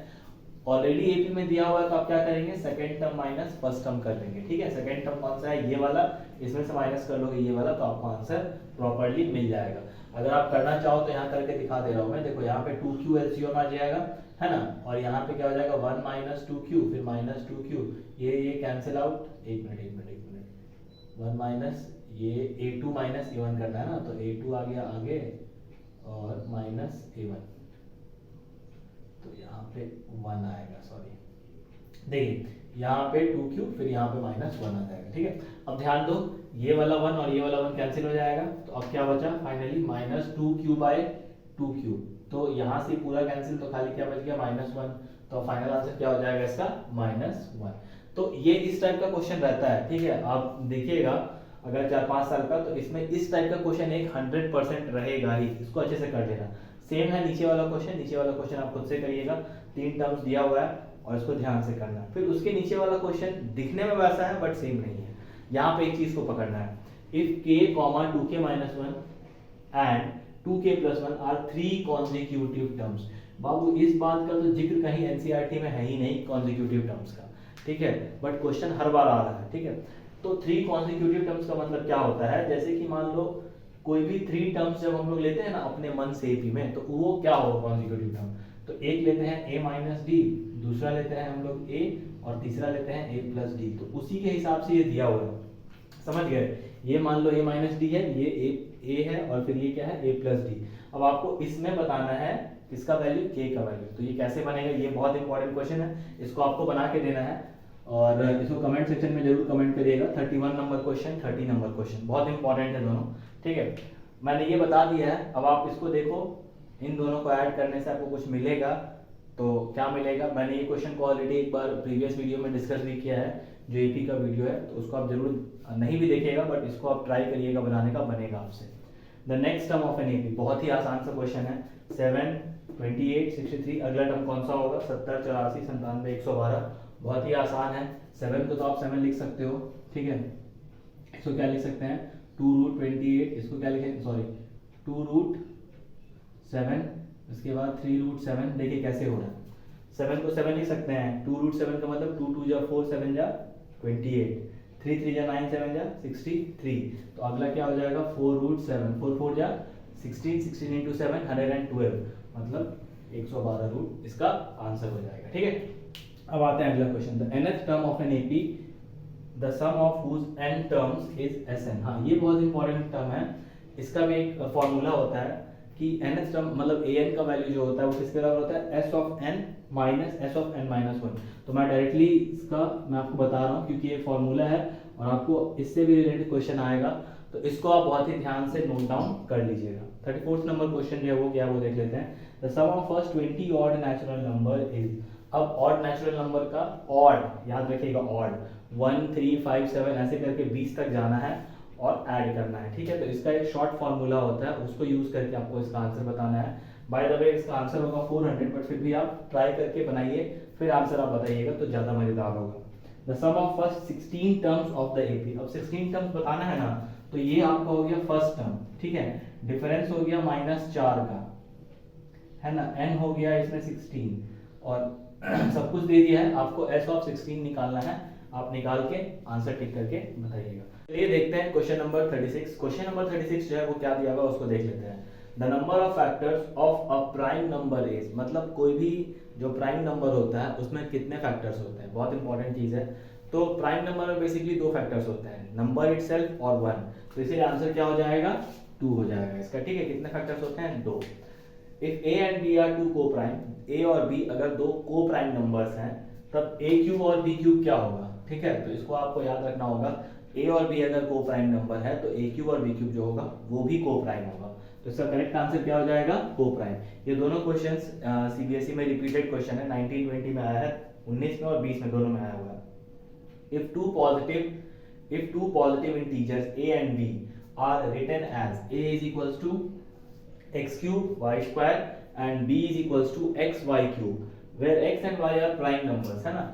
ऑलरेडी एपी में दिया हुआ है तो आप क्या करेंगे, second term minus first term कर लेंगे, ठीक है। सेकंड टर्म कौन सा है? ये वाला, इसमें से माइनस कर लोगे ये वाला तो आपको आंसर प्रॉपर्ली मिल जाएगा। अगर आप करना चाहो तो यहाँ करके दिखा दे रहा हूँ मैं, देखो यहाँ पे 2q एलसीएम आ जाएगा, है ना, और यहाँ पे क्या हो जाएगा 1 - 2q फिर -2q, ये कैंसिल आउट, एक मिनट 1 माइनस ये a2 माइनस a1 करना है ना, तो a2 आ गया आगे और माइनस a1, तो यहाँ पे 1 आएगा, सॉरी देखिए यहाँ पे 2q फिर यहाँ पे -1 आ जाएगा, ठीक है। अब ध्यान दो ये वाला 1 और ये वाला 1 कैंसिल हो जाएगा, तो अब क्या बचा फाइनली -2q/2q, तो यहाँ से पूरा कैंसिल, तो खाली क्या बच गया -1, तो फाइनल आंसर क्या हो जाएगा इसका -1। तो ये इस टाइप का क्वेश्चन रहता है, ठीक है। आप देखिएगा अगर 4-5 साल का, तो इसमें इस टाइप का क्वेश्चन एक 100% रहेगा ही, इसको अच्छे से कर लेना। सेम है नीचे वाला क्वेश्चन, नीचे वाला क्वेश्चन आप खुद से करिएगा, 3 टर्म्स दिया हुआ है और इसको ध्यान से करना है। फिर उसके नीचे वाला क्वेश्चन दिखने में वैसा है बट सेम नहीं है। यहाँ पे एक चीज को पकड़ना है, if k, 2k - 1 and 2k + 1 are 3 consecutive terms. बाबू इस बात का तो जिक्र कहीं एनसीईआरटी में है ही नहीं कॉन्जिक्यूटिव टर्म्स का, ठीक है, बट क्वेश्चन हर बार आ रहा है, ठीक है। तो 3 कॉन्जिक्यूटिव टर्म्स का मतलब क्या होता है, जैसे कि मान लो कोई भी 3 टर्म्स जब हम लोग लेते हैं ना अपने मन से एपी में, तो वो क्या होगा कॉन्जिक्यूटिव टर्म। तो एक लेते हैं a - d, दूसरा लेते हैं हम लोग a और तीसरा लेते हैं a + d, तो उसी के हिसाब से ये दिया हुआ है, समझ गए। ये मान लो a - d है, ये a है और फिर ये क्या है a + d। अब आपको इसमें बताना है किसका वैल्यू, k का वैल्यू। तो ये कैसे बनेगा, ये बहुत इंपॉर्टेंट क्वेश्चन है, इसको आपको बना के देना है और इसको कमेंट सेक्शन में जरूर कमेंट करिएगा। 31 नंबर क्वेश्चन, 30 नंबर क्वेश्चन, बहुत इंपॉर्टेंट है दोनों, ठीक है। मैंने ये बता दिया है, अब आप इसको देखो, इन दोनों को ऐड करने से आपको कुछ मिलेगा, तो क्या मिलेगा, मैंने ये क्वेश्चन को ऑलरेडी एक बार प्रीवियस वीडियो में डिस्कस भी किया है, जो एपी का वीडियो है, तो उसको आप जरूर नहीं भी देखिएगा बट इसको आप ट्राई करिएगा बनाने का, बनेगा आपसे। The next term of an AP, बहुत ही आसान सा क्वेश्चन है, 7, 28, 63, अगला टर्म कौन सा होगा, 70, 84, 97, 112, बहुत ही आसान है। 7 को तो आप 7 लिख सकते हो, ठीक है। इसको क्या लिख सकते हैं 2√28, इसको क्या लिखें, सॉरी 2√7, इसके बाद 3√7, देखिए कैसे हो रहा है। 7 को 7 लिख सकते हैं, 2√7 का मतलब 2 2 जा 4, 7 जा 28, 3 3 जा 9, 7 जा 63, तो अगला क्या हो जाएगा 4√7, 4 4 जा 16, 16 × 7 112, मतलब 112 रूट इसका आंसर हो जाएगा, ठीक है। अब आते हैं अगला question, the nth term of an AP, the sum of whose n terms is Sn। हाँ ये बहुत इंपॉर्टेंट टर्म है, इसका भी एक फॉर्मूला होता है कि nth टर्म मतलब an का वैल्यू जो होता है वो किसके बराबर होता है, s of n - s of n - 1। तो मैं डायरेक्टली इसका मैं आपको बता रहा हूँ क्योंकि ये फॉर्मूला है और आपको इससे भी रिलेटेड क्वेश्चन आएगा, तो इसको आप बहुत ही ध्यान से नोट डाउन कर लीजिएगा। 34th नंबर क्वेश्चन जो है वो क्या, वो देख लेते हैं। The sum of first 20 odd natural number is. अब ऑड नेचुरल नंबर का ऑड, याद रखिएगा ऑड, 1 3 5 7 ऐसे करके 20 तक जाना है और ऐड करना है, ठीक है। तो इसका एक शॉर्ट फॉर्मूला होता है, उसको यूज करके आपको इसका आंसर बताना है। बाय द वे इसका आंसर होगा 400, बट फिर भी आप ट्राई करके बनाइए, फिर आंसर आप बताइएगा तो ज्यादा मजेदार होगा। The sum of first 16 terms of the AP. अब 16 टर्म्स बताना है ना, तो ये आपका हो गया फर्स्ट टर्म, ठीक है। डिफरेंस हो गया -4 का, है ना, n हो गया इसमें 16 और सब कुछ दे दिया है, आपको s of 16 निकालना है, आप निकाल के आंसर टिक करके बताइएगा। चलिए देखते हैं क्वेश्चन नंबर 36। क्वेश्चन नंबर 36 जो है वो क्या दिया हुआ है उसको देख लेते हैं। The number of factors of a prime number is, मतलब कोई भी जो प्राइम नंबर होता है उसमें कितने फैक्टर्स होते हैं, बहुत इंपॉर्टेंट चीज है। तो प्राइम नंबर में बेसिकली दो फैक्टर्स होते हैं, नंबर इटसेल्फ और वन, तो इसीलिए आंसर क्या हो जाएगा, 2 हो जाएगा इसका, ठीक है। कितने फैक्टर्स होते हैं, 2। If A and B are two coprime, A और बी अगर दो को प्राइम नंबर्स हैं, तब ए क्यूब और बी क्यूब क्या होगा, ठीक है। तो इसको आपको याद रखना होगा, ए और बी अगर को प्राइम नंबर है तो ए क्यूब और बी क्यूब जो होगा वो भी को प्राइम होगा। तो इसका करेक्ट आंसर क्या हो जाएगा, को प्राइम। ये दोनों क्वेश्चंस सीबीएसई में रिपीटेड क्वेश्चन है, 1920 में आया है, 19 में और 20 में दोनों में आया हुआ है। if two positive integers a and b are written as a is equals to x cube y square and b is equals to x y cube where x and y are prime numbers, है ना,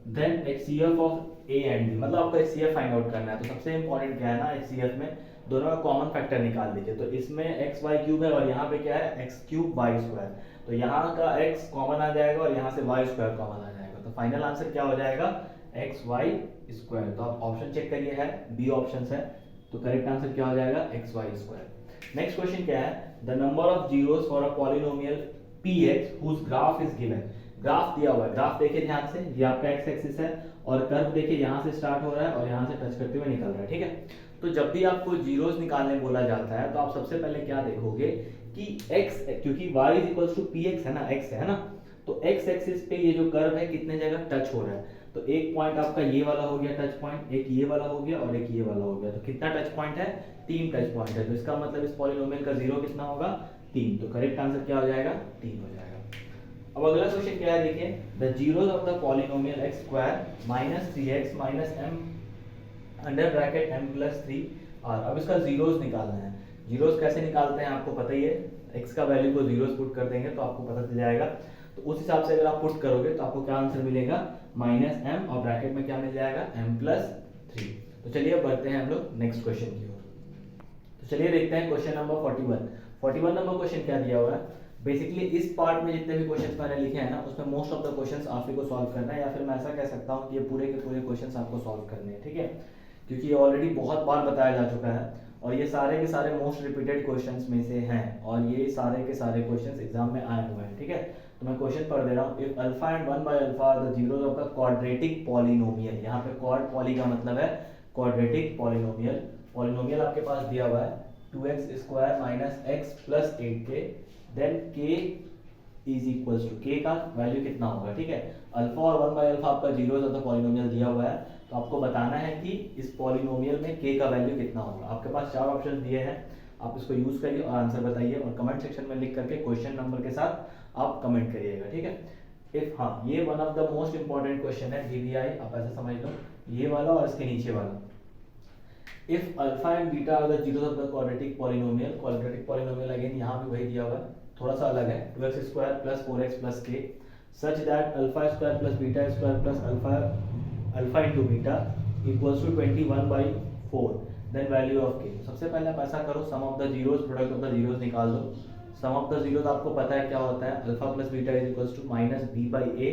then HCF of a and b, मतलब आपको HCF find out करना है। तो सबसे important क्या है ना, HCF में दोनों का कॉमन फैक्टर निकाल दीजिए। तो इसमें एक्स वाई क्यूब है और यहाँ पे क्या है, एक्स क्यूब वाई स्क्वायर, तो यहाँ का x कॉमन आ जाएगा और यहाँ से y स्क्वायर कॉमन आ जाएगा। तो फाइनल आंसर क्या हो जाएगा, एक्स वाई स्क्वायर। तो आप ऑप्शन चेक करिए, है बी ऑप्शन है, तो करेक्ट आंसर क्या हो जाएगा, X Y square. Next question क्या है, the number of zeros for a polynomial px whose graph is given. Graph दिया हुआ है, ग्राफ देखिए ध्यान से, ये आपका एक्स एक्सिस है और कर्व देखिए यहाँ से स्टार्ट हो रहा है और यहाँ से टच करते हुए निकल रहा है, ठीक है। तो जब भी आपको जीरोस निकालने बोला जाता है तो आप सबसे पहले क्या देखोगे कि x, क्योंकि y is equals to px है ना, x है ना, तो x एक्सिस पे ये जो कर्व है कितने जगह टच हो रहा है। तो एक पॉइंट आपका ये वाला हो गया टच पॉइंट, एक ये वाला हो गया और एक ये वाला हो गया, तो कितना टच पॉइंट है, 3 टच पॉइंट है। तो इसका मतलब इस पॉलिनोमियल का जीरो कितना होगा, 3। तो करेक्ट आंसर क्या हो जाएगा, 3 हो जाएगा। अब अगला क्वेश्चन क्या है, देखिए, the zeros of the polynomial x square minus 3x minus m under bracket m plus 3 और अब इसका जीरोस निकालना है। जीरोस कैसे निकालते हैं आपको पता ही है, x का वैल्यू को जीरोस पुट कर देंगे तो आपको पता चल जाएगा। तो उस हिसाब से अगर आप पुट करोगे तो आपको क्या आंसर मिलेगा, माइनस m और ब्रैकेट में क्या मिल जाएगा, m प्लस 3। तो चलिए अब बढ़ते हैं हम लोग नेक्स्ट क्वेश्चन की ओर। तो चलिए देखते हैं क्वेश्चन नंबर 41 नंबर क्वेश्चन क्या दिया हुआ है। बेसिकली इस पार्ट में जितने भी क्वेश्चंस मैंने लिखे हैं ना, उसमें मोस्ट ऑफ द क्वेश्चंस आप ही को सॉल्व करना है, या फिर मैं ऐसा कह सकता हूँ कि ये पूरे के पूरे क्वेश्चंस आपको सॉल्व करने हैं, ठीक है। क्योंकि ये ऑलरेडी बहुत बार बताया जा चुका है और ये सारे के सारे मोस्ट रिपीटेड क्वेश्चंस में से हैं और ये सारे के सारे क्वेश्चंस एग्जाम में आए हुए हैं, ठीक है। तो मैं क्वेश्चन पढ़ दे रहा हूँ, if alpha and 1 by alpha are the zeros of the quadratic polynomial. यहाँ पे क्वाड पॉली का मतलब है क्वाड्रेटिक पॉलिनोमियल। पॉलिनोमियल आपके पास दिया हुआ है 2x square minus x plus 8k, then k is equals to, k का वैल्यू कितना होगा, ठीक है। अल्फा और 1 बाय अल्फा आपका जीरोस ऑफ द पॉलिनोमियल दिया हुआ है, तो आपको बताना है कि इस पॉलिनोमियल में k का वैल्यू कितना होगा। आपके पास 4 ऑप्शन दिए हैं, आप इसको यूज करिए और आंसर बताइए और कमेंट सेक्शन में लिख करके क्वेश्चन नंबर के साथ आप कमेंट करिएगा, ठीक है। इफ हाँ, ये one of the most important question है DVI, आप ऐसे समझ लो, ये वाला और इसके नीचे वाला। If alpha and beta are the zeros of the quadratic polynomial, quadratic polynomial again यहाँ भी वही दिया हुआ है, थोड़ा सा अलग है, 2x square plus 4x plus k such that alpha square plus beta square plus alpha into beta equals to 21/4, then value of k। सबसे पहले आप ऐसा करो, sum of the zeros, product of the zeros निकाल दो। सम of the zeros आपको पता है क्या होता है, alpha plus beta is equals to minus b/a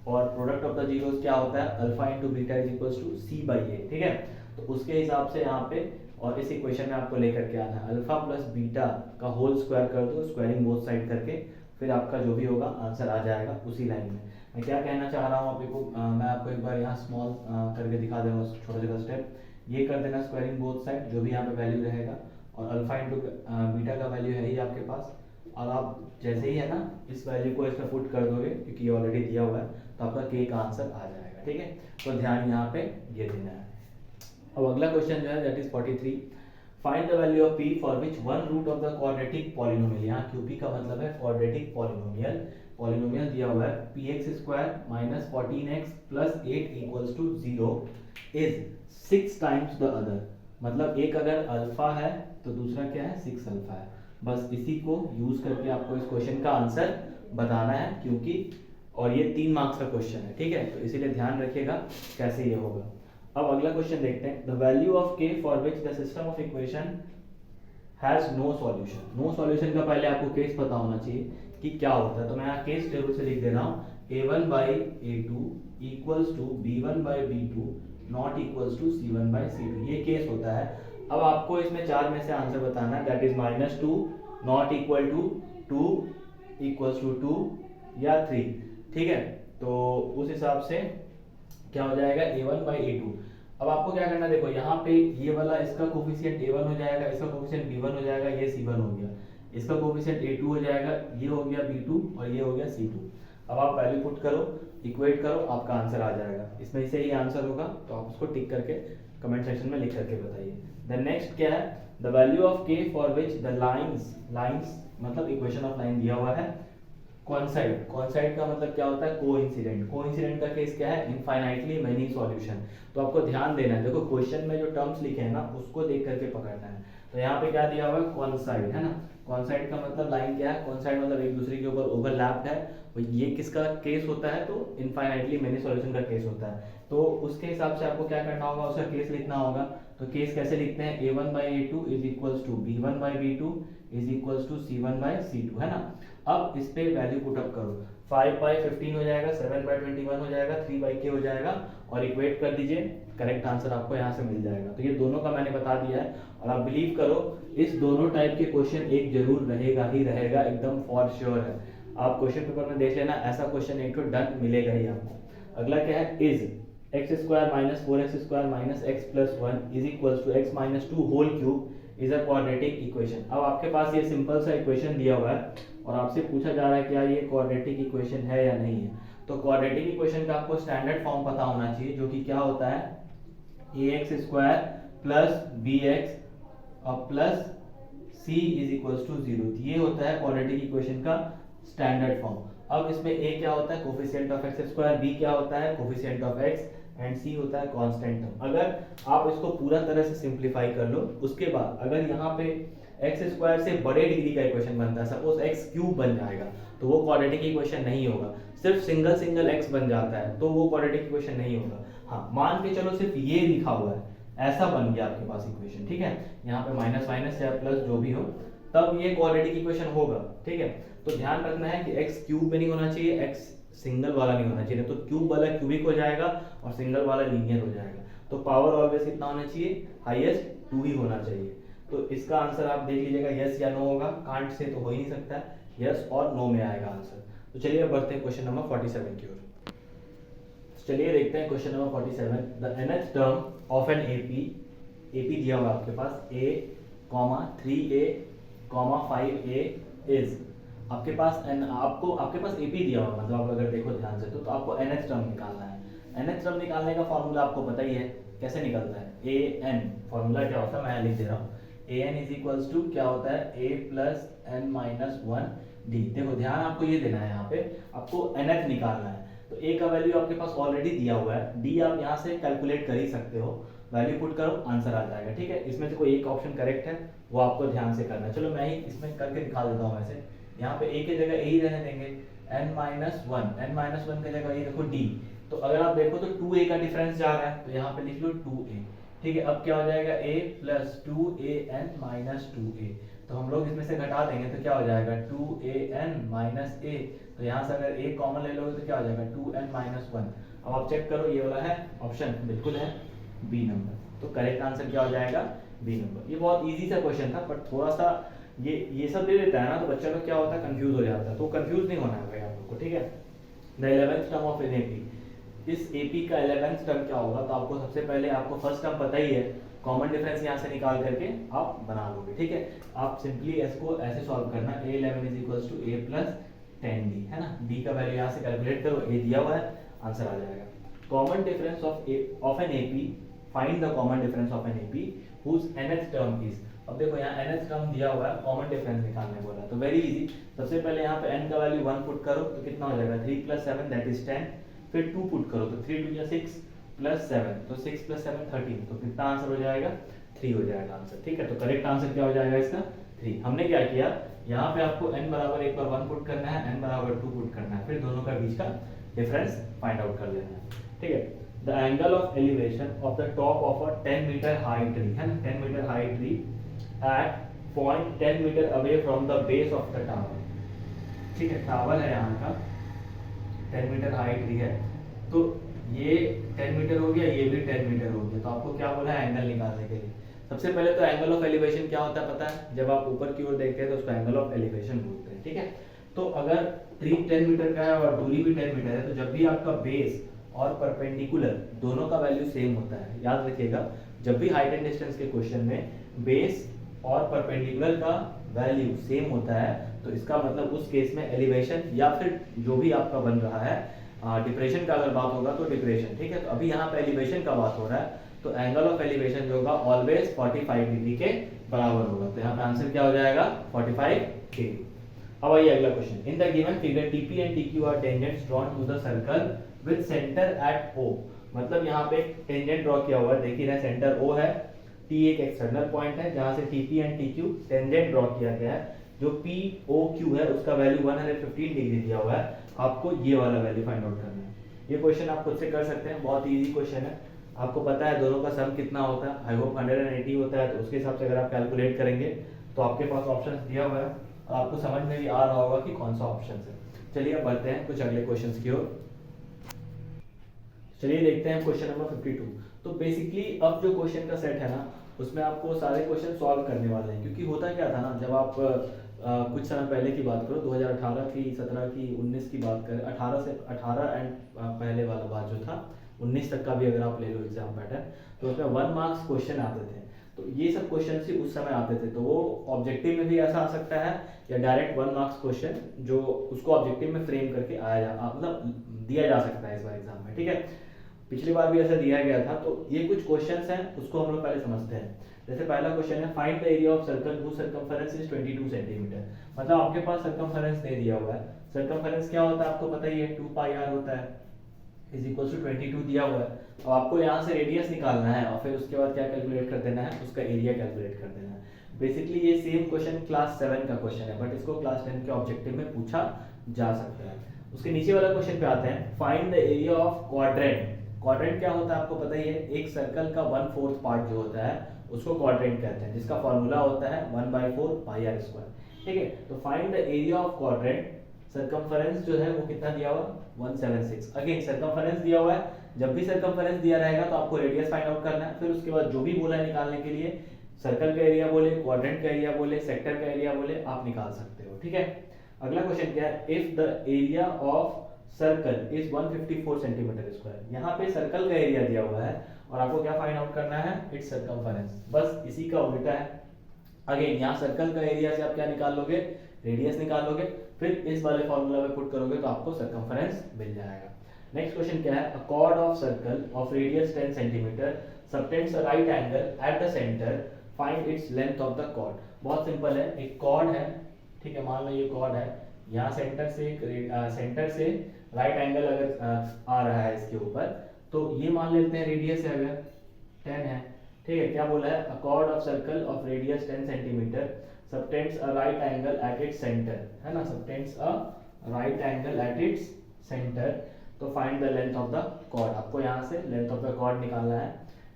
और प्रोडक्ट ऑफ द जीरोस क्या होता है, alpha into beta is equals to c/a, ठीक है। तो उसके हिसाब से यहाँ पे और इस इक्वेशन में आपको लेकर के आना है, अल्फा प्लस बीटा का होल स्क्वायर कर दो, स्क्वायरिंग बोथ साइड करके, फिर आपका जो भी होगा आंसर आ जाएगा उसी लाइन में। मैं क्या कहना चाह रहा हूँ आपको, मैं आपको एक बार यहाँ स्मॉल करके दिखा दे रहा हूँ, छोटा छोटा स्टेप। ये कर देना स्क्वायरिंग बोथ साइड, जो भी यहाँ पे वैल्यू रहेगा, और अल्फा इंटू बीटा का वैल्यू है ही आपके पास, और आप जैसे ही है ना इस वैल्यू को इसमें पुट कर दोगे, क्योंकि ये ऑलरेडी दिया हुआ है, तो आपका के का आंसर आ जाएगा, ठीक है। तो ध्यान यहाँ पे ये देना है। अब अगला क्वेश्चन जो है that is 43, find the value of p for which one root of the quadratic polynomial. यहाँ qp का मतलब है क्वाड्रेटिक पॉलिनोमियल। पॉलिनोमियल दिया हुआ है px square minus 14x plus 8 equals to 0 is 6 times the other. मतलब एक अगर अल्फा है तो दूसरा क्या है, 6 अल्फा है। बस इसी को यूज करके आपको इस क्वेश्चन का आंसर बताना है, क्योंकि और ये 3 मार्क्स का क्वेश्चन है, ठीक है। तो इसीलिए ध्यान रखिएगा कैसे ये होगा। अब अगला क्वेश्चन देखते हैं, the value of k for which the system of equation has no solution. No solution का पहले आपको केस पता होना चाहिए कि क्या होता है। तो मैं यहाँ केस टेबल से लिख दे रहा हूँ, a1/a2 equals to b1/b2 not equals to c1/c2। ये केस होता है। अब आपको इसमें 4 में से आंसर बताना है, that is -2 not equal to 2 equals to 2 या 3, ठीक है। तो उस हिसाब से क्या हो जाएगा a1/a2। अब आपको क्या करना है, देखो यहाँ पे ये वाला इसका कोफिशिएंट a1 हो जाएगा, इसका कोफिशिएंट b1 हो जाएगा, ये c1 हो गया, इसका कोफिशिएंट a2 हो जाएगा, ये हो गया b2 और ये हो गया c2। अब आप वैल्यू पुट करो, इक्वेट करो, आपका आंसर आ जाएगा। इसमें से ही आंसर होगा तो आप उसको टिक करके कमेंट सेक्शन में लिख करके बताइए। द नेक्स्ट क्या है, the value of k for which the lines मतलब इक्वेशन ऑफ लाइन दिया हुआ है कोइंसाइड। कोइंसाइड का मतलब क्या होता है, कोइंसिडेंट। कोइंसिडेंट का केस क्या है, इनफाइनाइटली मेनी सॉल्यूशन। तो आपको ध्यान देना है, देखो क्वेश्चन में जो टर्म्स लिखे हैं ना उसको देख करके पकड़ना है। तो यहाँ पे क्या दिया हुआ है, कोइंसाइड है ना। कोइंसाइड का मतलब लाइन क्या है, कोइंसाइड मतलब एक दूसरे के ऊपर ओवरलैप्ड है। ये किसका केस होता है, तो इनफाइनाइटली मेनी सॉल्यूशन का केस होता है। तो उसके हिसाब से आपको क्या करना होगा, उसका केस लिखना होगा। तो केस कैसे लिखते हैं, a1/a2 is equals to b1/b2 is equals to c1/c2 है ना। अब इस पे वैल्यू पुट अप करो, 5/15 हो जाएगा, 7/21 हो जाएगा, 3/k हो जाएगा और इक्वेट कर दीजिए, करेक्ट आंसर आपको यहाँ से मिल जाएगा। तो ये दोनों का मैंने बता दिया है और आप बिलीव करो इस दोनों टाइप के क्वेश्चन एक जरूर रहेगा ही रहेगा, एकदम फॉर श्योर है। आप क्वेश्चन पेपर में देख लेना, ऐसा क्वेश्चन एक तो डन मिलेगा ही आपको। अगला क्या है, is x² - 4x² - x + 1 is equals to x - 2 whole cube is a quadratic equation. अब आपके पास ये सिंपल सा इक्वेशन दिया हुआ है और आपसे पूछा जा रहा है क्या ये क्वाड्रेटिक इक्वेशन है या नहीं है। तो क्वाड्रेटिक इक्वेशन का आपको स्टैंडर्ड फॉर्म पता होना चाहिए, जो कि क्या होता है, ax² + bx और plus c is equals to 0। ये होता है क्वाड्रेटिक इक्वेशन का स्टैंडर्ड फॉर्म। अब इसमें a क्या होता है, कोफिशिएंट ऑफ x², b क्या होता है, coefficient of x and c होता है कांस्टेंट टर्म। अगर आप इसको पूरा तरह से सिंप्लीफाई कर लो, उसके बाद अगर यहाँ पे x² से बड़े डिग्री का इक्वेशन बनता है, सपोज x³ बन जाएगा, तो वो क्वाड्रेटिक इक्वेशन नहीं होगा। सिर्फ सिंगल x बन जाता है तो वो क्वाड्रेटिक इक्वेशन नहीं होगा। हाँ, मान के चलो सिर्फ ये लिखा हुआ है, ऐसा बन गया आपके पास इक्वेशन, ठीक है, यहाँ पे माइनस माइनस या प्लस जो भी हो, तब ये क्वाड्रेटिक इक्वेशन होगा, ठीक है। तो ध्यान रखना है कि x³ में नहीं होना चाहिए, x सिंगल वाला नहीं होना चाहिए, तो क्यूब वाला क्यूबिक हो जाएगा और सिंगल वाला लीनियर हो जाएगा। तो पावर ऑलवेज कितना होना चाहिए, हाईएस्ट 2 ही होना चाहिए। तो इसका आंसर आप देख लीजिएगा, यस या नो होगा, कांट से तो हो ही नहीं सकता है, यस और नो में आएगा आंसर। तो चलिए अब बढ़ते हैं क्वेश्चन नंबर 47 की ओर। चलिए देखते हैं question number 47। The nth term of an AP दिया हुआ आपके पास a, 3a, 5a इज, आपके पास आपके पास एपी दिया हुआ, मतलब आप अगर देखो ध्यान से तो आपको nth टर्म निकालना है। nth टर्म निकालने का फॉर्मूला आपको पता ही है, कैसे निकलता है, an फॉर्मूला क्या होता है, मैं लिख दे रहा हूँ, an इज इक्वल्स टू क्या होता है, a + n - 1 d। देखो ध्यान आपको ये देना है, यहाँ पे आपको nth निकालना है। तो a का वैल्यू आपके पास ऑलरेडी दिया हुआ है, d आप यहाँ से कैलकुलेट कर ही सकते हो, वैल्यू पुट करो, आंसर आ जाएगा, ठीक है। इसमें से कोई एक ऑप्शन करेक्ट है, वो आपको ध्यान से करना है। चलो मैं ही इसमें करके दिखा देता हूँ। वैसे यहाँ पे a की जगह a ही रहने देंगे, n - 1 की जगह ये देखो d। तो अगर आप देखो तो 2a का डिफरेंस जा रहा है, तो यहाँ पे लिख लो 2a, ठीक है। अब क्या हो जाएगा, a + 2an - 2a। तो हम लोग इसमें से घटा देंगे तो क्या हो जाएगा, 2an - a। तो यहाँ से अगर a कॉमन ले लोगे तो क्या हो जाएगा, 2n - 1। अब आप चेक करो, ये वाला है ऑप्शन, बिल्कुल है बी नंबर। तो करेक्ट आंसर क्या हो जाएगा, बी नंबर। ये बहुत इजी सा क्वेश्चन था, पर थोड़ा सा ये सब दे देता है ना, तो बच्चा लोग क्या होता है, कंफ्यूज हो जाता है। तो कंफ्यूज नहीं होना है भाई आप लोग को, ठीक है। The 11th term of an AP, इस एपी का 11th टर्म क्या होगा, तो आपको सबसे पहले आपको फर्स्ट टर्म पता ही है, कॉमन डिफरेंस यहाँ से निकाल करके आप बना लोगे, ठीक है। आप सिंपली इसको ऐसे सॉल्व करना, a11 is equals to a + 10d है ना। d का वैल्यू यहाँ से कैलकुलेट करो, a दिया हुआ है, आंसर आ जाएगा। Common difference of an AP, find the common difference of an AP whose nth term is. अब देखो यहाँ nth टर्म दिया हुआ है, कॉमन डिफरेंस निकालने बोला, तो वेरी इजी। सबसे पहले यहाँ पे n का वैल्यू 1 पुट करो तो कितना हो जाएगा, 3 + 7 दैट इज 10। फिर 2 पुट करो तो 3 × 2 = 6 + 7, तो 6 + 7 13। तो कितना आंसर हो जाएगा, 3 हो जाएगा आंसर, ठीक है। तो करेक्ट आंसर क्या हो जाएगा इसका, 3। हमने क्या किया, यहाँ पे आपको n = 1 पर 1 पुट करना है, n = 2 पुट करना है, फिर दोनों का बीच का डिफरेंस फाइंड आउट कर लेना है, ठीक है। The angle of elevation of the top of a 10 metre high tree है ना, 10 metre high tree at point 10 metre away from the base of the tower, ठीक है। टावर है यहाँ का, 10 मीटर हाई ट्री है, तो ये 10 मीटर हो गया, ये भी 10 मीटर हो गया। तो आपको क्या बोला है, एंगल निकालने के लिए। सबसे पहले तो एंगल ऑफ एलिवेशन क्या होता है पता है, जब आप ऊपर की ओर देखते हैं तो उसको एंगल ऑफ एलिवेशन बोलते हैं, ठीक है। तो अगर ट्री 10 मीटर का है और दूरी भी 10 मीटर है, तो जब भी आपका बेस और परपेंडिकुलर दोनों का वैल्यू सेम होता है। याद रखिएगा, जब भी हाइट एंड डिस्टेंस के क्वेश्चन में बेस और परपेंडिकुलर का वैल्यू सेम होता है तो इसका मतलब उस केस में एलिवेशन या फिर जो भी आपका बन रहा है, डिप्रेशन का अगर बात होगा तो डिप्रेशन, ठीक है। तो अभी यहाँ पे एलिवेशन का बात हो रहा है तो एंगल ऑफ एलिवेशन जो होगा ऑलवेज 45 डिग्री के बराबर होगा। तो यहाँ पे आंसर क्या हो जाएगा 45 डिग्री। अब आइए अगला question. In the given figure TP and TQ are tangents drawn to the circle with centre at O। मतलब यहाँ पे टेंजेंट ड्रॉ किया हुआ है, देखिए ना सेंटर O है, T एक एक्सटर्नल पॉइंट है जहाँ से TP and TQ tangent draw किया गया है। जो POQ है उसका वैल्यू 115 डिग्री दिया हुआ है, आपको ये वाला वैल्यू फाइंड आउट करना है। ये क्वेश्चन आप खुद से कर सकते हैं, बहुत इजी क्वेश्चन है। आपको पता है दोनों का सम कितना होता है, आई होप 180 होता है। तो उसके हिसाब से अगर आप कैलकुलेट करेंगे तो आपके पास ऑप्शन दिया हुआ है और आपको समझ में भी आ रहा होगा कि कौन सा ऑप्शन है। चलिए अब बढ़ते हैं कुछ अगले क्वेश्चंस की ओर। चलिए देखते हैं क्वेश्चन नंबर 52। तो बेसिकली अब जो क्वेश्चन का सेट है ना उसमें आपको सारे क्वेश्चन सॉल्व करने वाले हैं, क्योंकि होता क्या था ना, जब आप कुछ समय पहले की बात करो, 2018 की, 17 की, 19 की बात करें, 18 एंड पहले वाला बात जो था 19 तक का भी अगर आप ले लो एग्जाम पैटर्न, तो उसमें 1 मार्क्स क्वेश्चन आते थे। तो ये सब क्वेश्चन ही उस समय आते थे, तो वो ऑब्जेक्टिव में भी ऐसा आ सकता है या डायरेक्ट 1 मार्क्स क्वेश्चन जो उसको ऑब्जेक्टिव में फ्रेम करके मतलब दिया जा सकता है इस बार एग्जाम में, ठीक है। पिछली बार भी ऐसा दिया गया था। तो ये कुछ क्वेश्चंस हैं, उसको हम लोग पहले समझते हैं। जैसे पहला क्वेश्चन है, find the area of circle whose circumference is 22 centimetre. मतलब आपके पास सर्कमफरेंस दे दिया हुआ है। सर्कमफरेंस क्या होता है आपको पता ही है, 2 पाई r होता है, इज इक्वल टू 22 दिया हुआ है। अब आपको यहाँ से रेडियस निकालना है और फिर उसके बाद क्या कैलकुलेट कर देना है, उसका एरिया कैलकुलेट कर देना है। बेसिकली ये सेम क्वेश्चन क्लास 7 का क्वेश्चन है, बट इसको क्लास 10 के ऑब्जेक्टिव में पूछा जा सकता है। उसके नीचे वाला क्वेश्चन पे आते हैं, find the area of quadrant. Quadrant क्या होता है आपको पता ही है, एक सर्कल का 1/4 पार्ट जो होता है उसको क्वाड्रेंट कहते हैं, जिसका फॉर्मूला होता है 1/4 पाई r स्क्वायर, ठीक है। तो find the area of quadrant. Circumference जो है वो कितना दिया हुआ 176। अगेन सर्कमफरेंस दिया हुआ है, जब भी सर्कमफरेंस दिया रहेगा तो आपको रेडियस फाइंड आउट करना है। फिर उसके बाद जो भी बोला है निकालने के लिए, सर्कल का एरिया बोले, क्वाड्रेंट का एरिया बोले, सेक्टर का एरिया बोले, आप निकाल सकते हो, ठीक है। अगला क्वेश्चन क्या है, if the area of circle is 154 centimetre square. यहाँ पे सर्कल का एरिया दिया हुआ है और आपको क्या फाइंड आउट करना है, इट्स सर्कमफरेंस। बस इसी का उल्टा है। अगेन यहाँ सर्कल का एरिया से आप क्या निकाल लोगे, रेडियस निकाल लोगे, फिर इस वाले फॉर्मूला में पुट करोगे तो आपको सर्कमफरेंस मिल जाएगा। नेक्स्ट क्वेश्चन क्या है, a chord of circle of radius 10 centimetre subtends a right angle at the centre, find its length of the chord. बहुत सिंपल है, एक कॉर्ड है, ठीक है, मान लो ये कॉर्ड है, यहाँ सेंटर से राइट एंगल अगर आ रहा है इसके ऊपर, तो ये मान लेते हैं रेडियस है अगर 10 है, ठीक है। क्या बोला है, a chord of circle of radius 10 centimetre subtends a right angle at its centre, है ना, subtends a right angle at its centre, तो find the length of the chord. आपको यहाँ से लेंथ ऑफ द कॉर्ड निकालना है,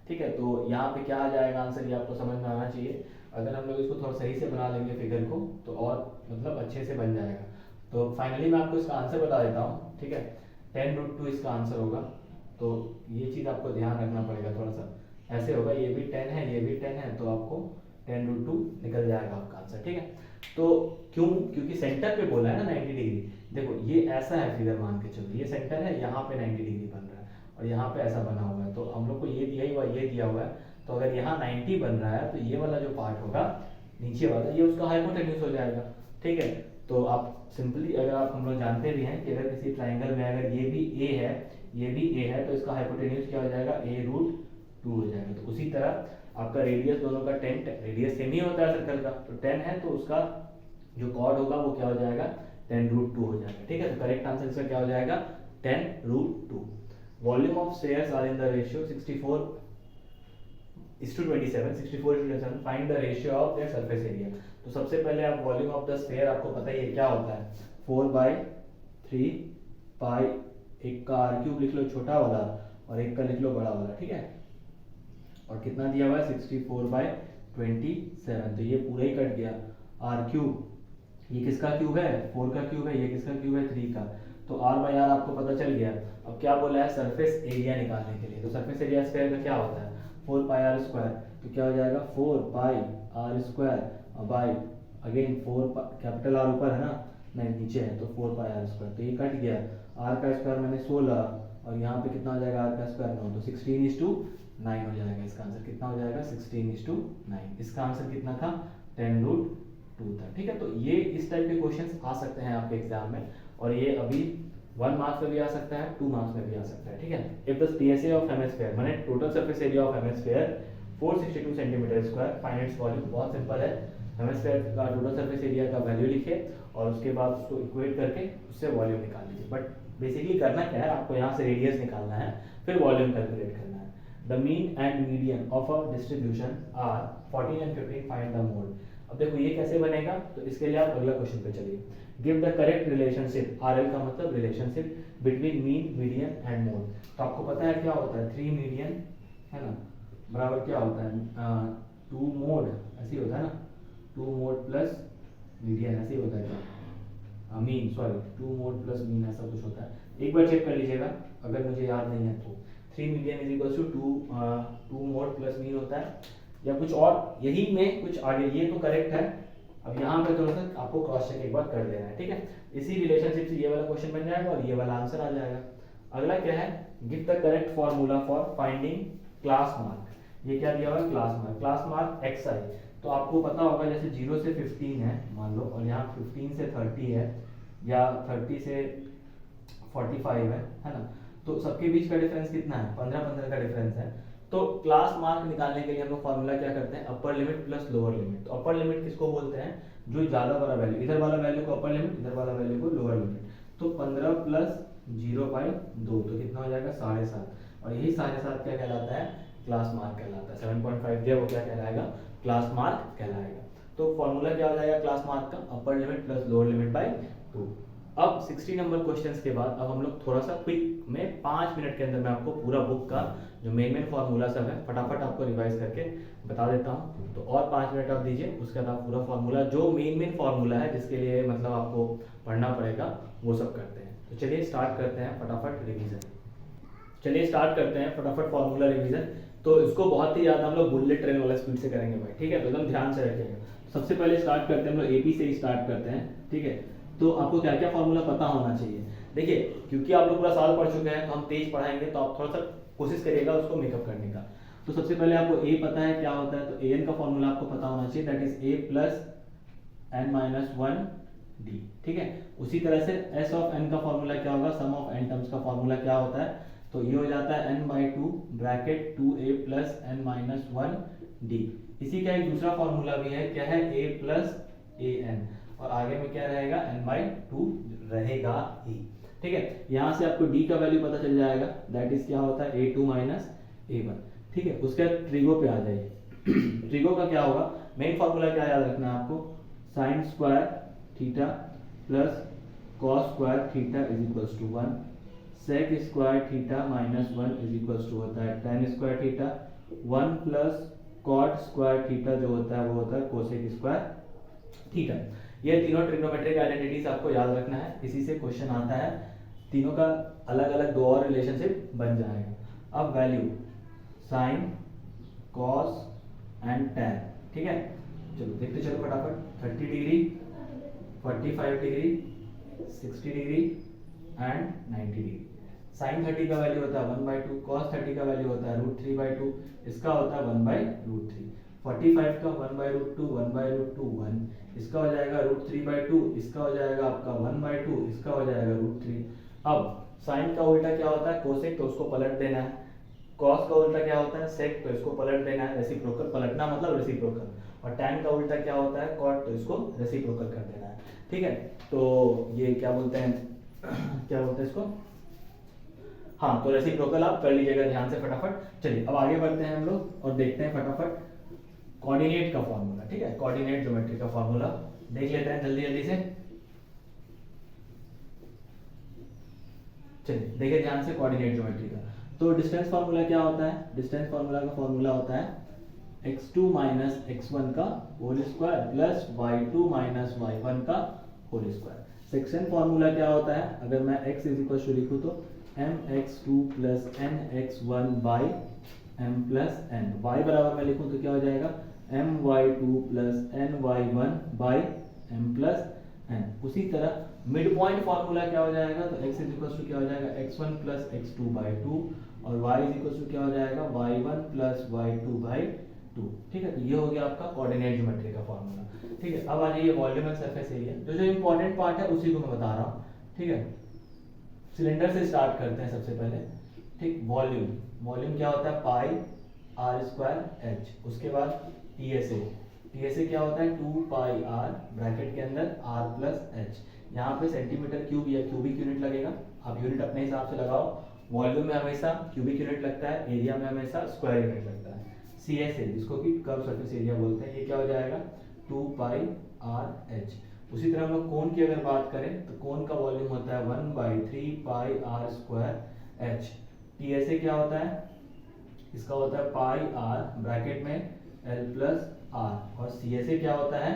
ठीक है। तो यहाँ पे क्या आ जाएगा आंसर, ये आपको समझ में आना चाहिए। अगर हम लोग इसको थोड़ा सही से बना लेंगे फिगर को तो और मतलब अच्छे से बन जाएगा। तो फाइनली मैं आपको इसका आंसर बता देता हूँ, ठीक है। 10√2 इसका आंसर होगा। तो ये चीज़ आपको ध्यान रखना पड़ेगा, थोड़ा सा ऐसे होगा, ये भी 10 है, ये भी 10 है, तो आपको 10√2 निकल जाएगा आपका आंसर, ठीक है। तो क्यों, क्योंकि सेंटर पे बोला है ना 90 डिग्री। देखो ये ऐसा है फिगर, मान के चलो ये सेंटर है, यहाँ पे 90 डिग्री बन रहा है और यहाँ पे ऐसा बना हुआ है। तो हम लोग को ये दिया ही हुआ, ये दिया हुआ है, तो अगर यहाँ 90 बन रहा है तो ये वाला जो पार्ट होगा नीचे वाला, ये उसका हाइपोटेन्यूज हो जाएगा, ठीक है। तो आप सिंपली, अगर आप हम लोग जानते भी हैं कि अगर किसी ट्राइंगल में अगर ये भी a है, ये भी a है, तो इसका हाइपोटेन्यूज क्या हो जाएगा, a√2 हो जाएगा। तो उसी तरह आपका रेडियस दोनों का 10, रेडियस सेम ही होता है सर्कल का, तो 10 है तो उसका जो कॉर्ड होगा वो क्या हो जाएगा, 10√2 हो जाएगा, ठीक है। तो करेक्ट आंसर इसका क्या हो जाएगा, 10√2। Volume of spheres are in the ratio 64:27, find the ratio of their surface area. तो सबसे पहले आप वॉल्यूम ऑफ द स्फीयर, आपको पता ही है क्या होता है, 4/3 पाई, एक का r³ लिख लो छोटा वाला और एक का लिख लो बड़ा वाला, ठीक है। और कितना दिया हुआ है 64/27, तो ये पूरा ही कट गया। r³, ये किसका क्यूब है, 4 का क्यूब है, ये किसका क्यूब है, 3 का। तो r/r आपको पता चल गया। अब क्या बोला है, सरफेस एरिया निकालने के लिए। तो सरफेस एरिया स्क्वायर का क्या होता है, 4πr²। तो क्या हो जाएगा 4πr² by, again 4, capital R ऊपर है ना, नहीं नीचे है, तो 4πr²। तो ये कट गया, r का स्क्वायर मैंने 16 और यहाँ पे कितना हो जाएगा r का स्क्वायर 9, तो 16:9 हो जाएगा इसका आंसर। कितना हो जाएगा 16:9। इसका आंसर कितना था 10√2 था। ठीक है, तो ये इस टाइप के क्वेश्चंस आ सकते हैं आपके एग्जाम में, और ये अभी 1 मार्क्स में भी आ सकता है, 2 मार्क्स में भी आ सकता है। ठीक है, if the PSA of hemisphere माने total surface area of hemisphere 462 centimetre square, find its volume. बहुत सिंपल है, हेमिस्फीयर का टोटल सरफेस एरिया का वैल्यू लिखे और उसके बाद उसको इक्वेट करके उससे वॉल्यूम निकाल लीजिए। बट बेसिकली करना क्या है, आपको यहाँ से रेडियस निकालना है, फिर वॉल्यूम कैलकुलेट करना है। The mean and median of a distribution are 14 and 15, find the mode. अब देखो ये कैसे बनेगा, तो इसके लिए आप अगला क्वेश्चन पे चलिए। Give the correct relationship, RL का मतलब relationship, between mean, median and mode. तो आपको पता है क्या होता है, 3 मीडियन है ना बराबर क्या होता है 2 मोड, ऐसे ही होता है ना, 2 मोड प्लस मीडियन, ऐसे ही होता है mean, sorry 2 mode plus mean, ऐसा कुछ होता है। एक बार चेक कर लीजिएगा अगर मुझे याद नहीं है तो। 3 median is equal to 2 mode plus mean होता है, या कुछ और यही में कुछ आगे, ये तो करेक्ट है। अब यहाँ पे थोड़ा सा आपको क्रॉस चेक एक बार कर देना है। ठीक है, इसी रिलेशनशिप से ये वाला क्वेश्चन बन जाएगा और ये वाला आंसर आ जाएगा। अगला क्या है, give the correct formula for finding class mark. ये क्या दिया हुआ है, class mark. Class mark xi, तो आपको पता होगा जैसे 0 से 15 है मान लो, और यहाँ 15 से 30 है, या 30 से 45 है ना, तो सबके बीच का डिफरेंस कितना है, 15-15 का डिफरेंस है। तो क्लास मार्क निकालने के लिए हम लोग फॉर्मूला क्या करते हैं, अपर लिमिट प्लस लोअर लिमिट। तो अपर लिमिट किसको बोलते हैं, जो ज्यादा वाला वैल्यू, इधर वाला वैल्यू को अपर लिमिट, इधर वाला वैल्यू को लोअर लिमिट। तो 15 प्लस 0/2, तो कितना हो जाएगा 7.5, और यही 7.5 क्या कहलाता है, क्लास मार्क कहलाता है। 7.5 दिया वो क्या कहलाएगा, क्लास मार्क कहलाएगा। तो फॉर्मूला क्या हो जाएगा क्लास मार्क का, upper limit plus lower limit by 2। अब 60 नंबर क्वेश्चंस के बाद अब हम लोग थोड़ा सा क्विक में 5 मिनट के अंदर मैं आपको पूरा बुक का जो मेन फॉर्मूला सब है फटाफट आपको रिवाइज करके बता देता हूँ। तो और 5 मिनट आप दीजिए, उसके बाद आप पूरा फॉर्मूला जो मेन फॉर्मूला है जिसके लिए मतलब आपको पढ़ना पड़ेगा वो सब करते हैं। तो चलिए स्टार्ट करते हैं फटाफट रिविजन। चलिए स्टार्ट करते हैं फटाफट फॉर्मूला रिवीजन। तो इसको बहुत ही ज़्यादा हम लोग बुलेट ट्रेन वाला स्पीड से करेंगे भाई, ठीक है, तो एकदम ध्यान से रखिएगा। सबसे पहले स्टार्ट करते हैं हम लोग एपी से ही स्टार्ट करते हैं, ठीक है। तो आपको क्या क्या फॉर्मूला पता होना चाहिए, देखिए क्योंकि आप लोग पूरा साल पढ़ चुके हैं तो हम तेज पढ़ाएंगे, तो आप थोड़ा सा कोशिश करिएगा उसको मेकअप करने का। तो सबसे पहले आपको ए पता है क्या होता है, तो an का फॉर्मूला आपको पता होना चाहिए, that is a plus n-1 d, ठीक है। उसी तरह से s ऑफ n का फॉर्मूला क्या होगा, सम ऑफ n टर्म्स का फॉर्मूला क्या होता है, तो ये हो जाता है n/2 bracket 2a plus n-1 d। इसी का एक दूसरा फॉर्मूला भी है, क्या है, a प्लस an, और आगे में क्या रहेगा, n/2 रहेगा ही, ठीक है। यहाँ से आपको d का वैल्यू पता चल जाएगा, दैट इज क्या होता है a2 माइनस a1, ठीक है। उसके बाद ट्रिगो पे आ जाइए। ट्रिगो का क्या होगा, मेन फॉर्मूला क्या याद रखना है आपको, sine square theta plus cos square theta is equals to 1, sec square theta minus 1 is equals to होता है tan square theta, 1 plus cot square theta जो होता है वो होता है कोसेक स्क्वायर थीटा। ये तीनों ट्रिग्नोमेट्रिक आइडेंटिटीज आपको याद रखना है, इसी से क्वेश्चन आता है, तीनों का अलग अलग दो और रिलेशनशिप बन जाएगा। अब value sine cos and tan, ठीक है। चलो देखते चलो फटाफट, 30 degree, 45 degree, 60 degree and 90 degree. Sine 30 का वैल्यू होता है 1/2, कॉस 30 का वैल्यू होता है √3/2, इसका होता है 1/√3, 45 का 1/√2, 1/√2 1, इसका हो जाएगा √3/2, इसका हो जाएगा आपका 1/2, इसका हो जाएगा √3। अब साइन का उल्टा क्या होता है, कोसेक, तो उसको पलट देना है। कॉस का उल्टा क्या होता है, सेक, तो इसको पलट देना है, रेसिप्रोकल, पलटना मतलब रेसिप्रोकल। और टैन का उल्टा क्या होता है, कॉट, तो इसको रेसिप्रोकल कर देना है, ठीक है। तो ये क्या बोलते हैं, क्या बोलते हैं इसको, हाँ, तो रेसिप्रोकल आप कर लीजिएगा ध्यान से फटाफट। चलिए अब आगे बढ़ते हैं हम लोग और देखते हैं फटाफट कोऑर्डिनेट का फॉर्मूला, ठीक है, कोऑर्डिनेट ज्योमेट्री का फॉर्मूला देख लेते हैं जल्दी जल्दी से। चलिए देखिए ध्यान से कोऑर्डिनेट ज्योमेट्री का। तो डिस्टेंस फार्मूला क्या होता है, डिस्टेंस फार्मूला का फॉर्मूला होता है x2 माइनस x1 का whole square plus y2 minus y1 का होल स्क्वायर। सेक्शन फार्मूला क्या होता है, अगर मैं x इज इक्वल टू लिखूं तो mx2 plus nx1 by m plus n, y बराबर मैं लिखूं तो क्या हो जाएगा my2 plus ny1 by m plus n। उसी तरह मिड पॉइंट फार्मूला क्या हो जाएगा, तो x इज इक्वल टू क्या हो जाएगा x1 प्लस x2 बाई 2 और y इज इक्वल टू क्या हो जाएगा y1 प्लस y2 बाई 2। ठीक है, तो ये हो गया आपका कोऑर्डिनेट ज्योमेट्री का फार्मूला। ठीक है, अब आ जाइए वॉल्यूम एंड सरफेस एरिया। जो इंपॉर्टेंट पार्ट है उसी को मैं बता रहा हूँ। ठीक है, सिलेंडर से स्टार्ट करते हैं सबसे पहले। ठीक, वॉल्यूम, वॉल्यूम क्या होता है पाई आर स्क्वायर एच, उसके बाद टीएसए, टीएसए क्या होता है 2 पाई आर ब्रैकेट के अंदर आर प्लस एच। यहाँ पे सेंटीमीटर क्यूब या क्यूबिक यूनिट लगेगा, आप यूनिट अपने हिसाब से लगाओ। वॉल्यूम में हमेशा क्यूबिक यूनिट लगता है, एरिया में हमेशा स्क्वायर यूनिट लगता है। सी एस ए जिसको कि कर्व सरफेस एरिया बोलते हैं, ये क्या हो जाएगा 2 पाई आर एच। उसी तरह हम लोग कोन की अगर बात करें तो कोन का वॉल्यूम होता है 1/3 pi R square H. T S A क्या होता है, इसका होता है पाई आर ब्रैकेट में एल प्लस आर, और सी एस ए क्या होता है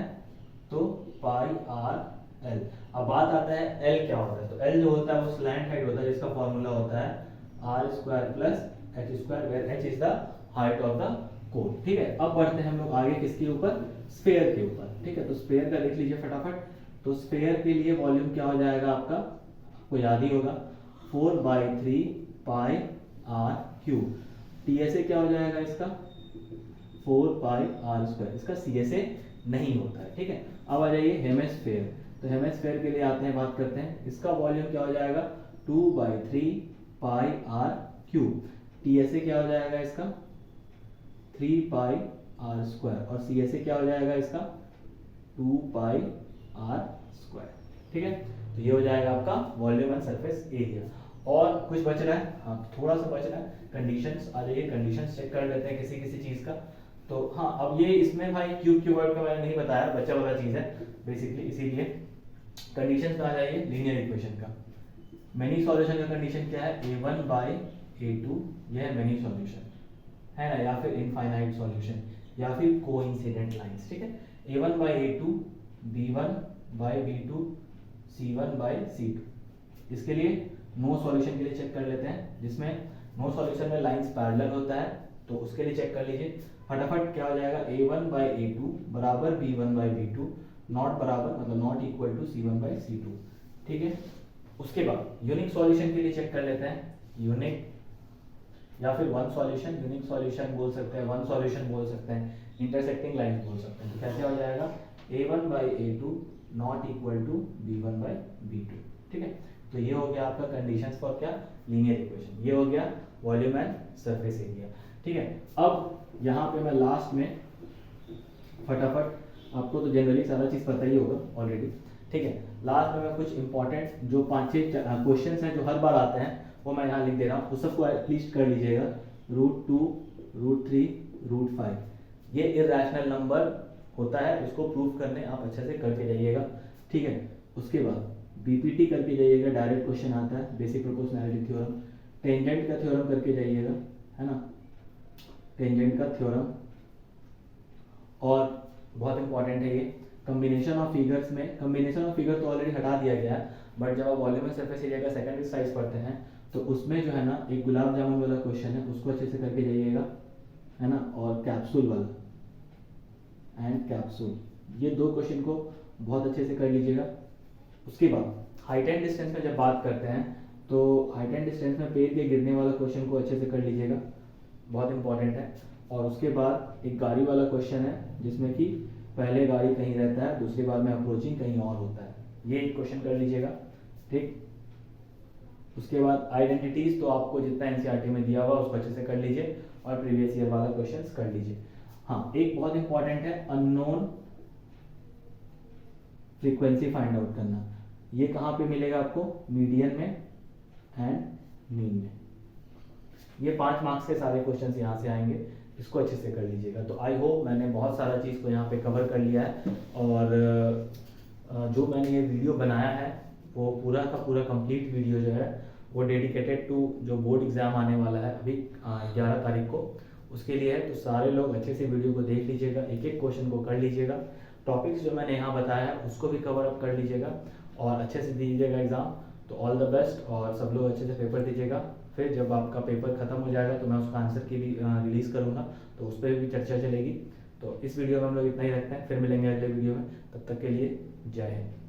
तो पाई आर एल। अब बात आता है एल क्या होता है, तो एल जो होता है वो स्लैंट हाइट होता है, जिसका फॉर्मूला होता है r square plus h square, where h is the height of the cone. ठीक है, अब बढ़ते हैं हम लोग आगे किसके ऊपर, स्फेयर के ऊपर। ठीक है, तो स्फेयर का देख लीजिए फटाफट। तो स्फेयर के लिए वॉल्यूम क्या हो जाएगा आपका, आपको याद ही होगा 4/3 पाई आर क्यूब। टीएसए क्या हो जाएगा इसका 4 पाई आर स्क्वायर, इसका सीएसए नहीं होता है। ठीक है, अब आ जाइए हेमिस्फेयर। तो हेमिस्फेयर के लिए आते हैं, बात करते हैं। इसका वॉल्यूम क्या हो जाएगा 2/3 पाई आर क्यूब। टीएसए क्या हो जाएगा इसका 3 पाई आर स्क्वायर, और सीएसए क्या हो जाएगा इसका 2 पाई आर स्क्वायर। ठीक है, तो ये हो जाएगा आपका वॉल्यूम एंड सरफेस एरिया। और कुछ बच रहा है, हाँ थोड़ा सा बच रहा है, कंडीशंस। आ जाइए कंडीशंस चेक कर लेते हैं किसी किसी चीज का। तो हाँ, अब ये इसमें भाई क्यूब की वर्ड का मैंने नहीं बताया, बच्चा वाला चीज है बेसिकली, इसीलिए कंडीशंस में आ जाइए। लीनियर इक्वेशन का मेनी सॉल्यूशन का कंडीशन क्या है, a1/a2, यह है मेनी सॉल्यूशन है ना, या फिर इनफाइनाइट सॉल्यूशन, या फिर कोइंसिडेंट लाइंस। ठीक है, a1/a2, b1/b2, c1/c2। इसके लिए नो सॉल्यूशन के लिए चेक कर लेते हैं, जिसमें नो सॉल्यूशन में लाइंस पैरेलल होता है, तो उसके लिए चेक कर लीजिए फटाफट। क्या हो जाएगा a1/a2 बराबर b1/b2, नॉट बराबर मतलब नॉट इक्वल टू c1/c2। ठीक है, उसके बाद यूनिक सॉल्यूशन के लिए चेक कर लेते हैं। यूनिक या फिर वन सॉल्यूशन, यूनिक सॉल्यूशन बोल सकते हैं, वन सॉल्यूशन बोल सकते हैं, इंटरसेक्टिंग लाइंस बोल सकते हैं। तो कैसे हो जाएगा a1/a2 not equal to b1/b2। ठीक है, तो ये हो गया आपका कंडीशंस फॉर क्या, लीनियर इक्वेशन। ये हो गया वॉल्यूम एंड सरफेस एरिया। ठीक है, अब यहाँ पे मैं लास्ट में फटाफट, आपको तो जनरली सारा चीज़ पता ही होगा ऑलरेडी। ठीक है, लास्ट में मैं कुछ इंपॉर्टेंट जो 5-6 क्वेश्चन हैं जो हर बार आते हैं वो मैं यहाँ लिख दे रहा हूँ, उस सबको एटलीस्ट कर लीजिएगा। √2, √3, √5, ये इरेशनल नंबर होता है, इसको प्रूव करने आप अच्छे से करके जाइएगा। ठीक है, उसके बाद बीपीटी करके जाइएगा, डायरेक्ट क्वेश्चन आता है, बेसिक प्रोपोर्शनैलिटी थ्योरम। टेंजेंट का थ्योरम करके जाइएगा, है ना, टेंजेंट का थ्योरम। और बहुत इंपॉर्टेंट है ये कॉम्बिनेशन ऑफ फिगर्स में, कॉम्बिनेशन ऑफ फिगर तो ऑलरेडी हटा दिया गया है, बट जब आप वॉल्यूम एंड सरफेस एरिया का सेकंड एक्सरसाइज पढ़ते हैं तो उसमें जो है ना एक गुलाब जामुन वाला क्वेश्चन है, उसको अच्छे से करके जाइएगा, है ना, और कैप्सूल वाला एंड कैप्सूल, ये दो क्वेश्चन को बहुत अच्छे से कर लीजिएगा। उसके बाद हाइट एंड डिस्टेंस में जब बात करते हैं तो हाइट एंड डिस्टेंस में पेड़ के गिरने वाला क्वेश्चन को अच्छे से कर लीजिएगा, बहुत इंपॉर्टेंट है। और उसके बाद एक गाड़ी वाला क्वेश्चन है जिसमें कि पहले गाड़ी कहीं रहता है, दूसरी बार में अप्रोचिंग कहीं और होता है, ये एक क्वेश्चन कर लीजिएगा। ठीक, उसके बाद आइडेंटिटीज तो आपको जितना एनसीईआरटी में दिया हुआ उसको अच्छे से कर लीजिए, और प्रीवियस ईयर वाला क्वेश्चंस कर लीजिए। हाँ, एक बहुत इंपॉर्टेंट है अननोन फ्रीक्वेंसी फाइंड आउट करना। ये कहाँ पे मिलेगा आपको, मीडियन में एंड मीन में। ये 5 मार्क्स के सारे क्वेश्चंस यहाँ से आएंगे, इसको अच्छे से कर लीजिएगा। तो आई होप मैंने बहुत सारा चीज़ को यहाँ पे कवर कर लिया है, और जो मैंने ये वीडियो बनाया है वो पूरा का पूरा कंप्लीट वीडियो जो है वो डेडिकेटेड टू जो बोर्ड एग्जाम आने वाला है अभी 11 तारीख को, उसके लिए है। तो सारे लोग अच्छे से वीडियो को देख लीजिएगा, एक एक क्वेश्चन को कर लीजिएगा, टॉपिक्स जो मैंने यहाँ बताया है उसको भी कवर अप कर लीजिएगा, और अच्छे से दीजिएगा एग्ज़ाम। तो ऑल द बेस्ट, और सब लोग अच्छे से पेपर दीजिएगा। फिर जब आपका पेपर खत्म हो जाएगा तो मैं उसका आंसर की भी रिलीज़ करूँगा, तो उस पर भी चर्चा चलेगी। तो इस वीडियो में हम लोग इतना ही रखते हैं, फिर मिलेंगे अगले वीडियो में, तब तक के लिए जय हिंद।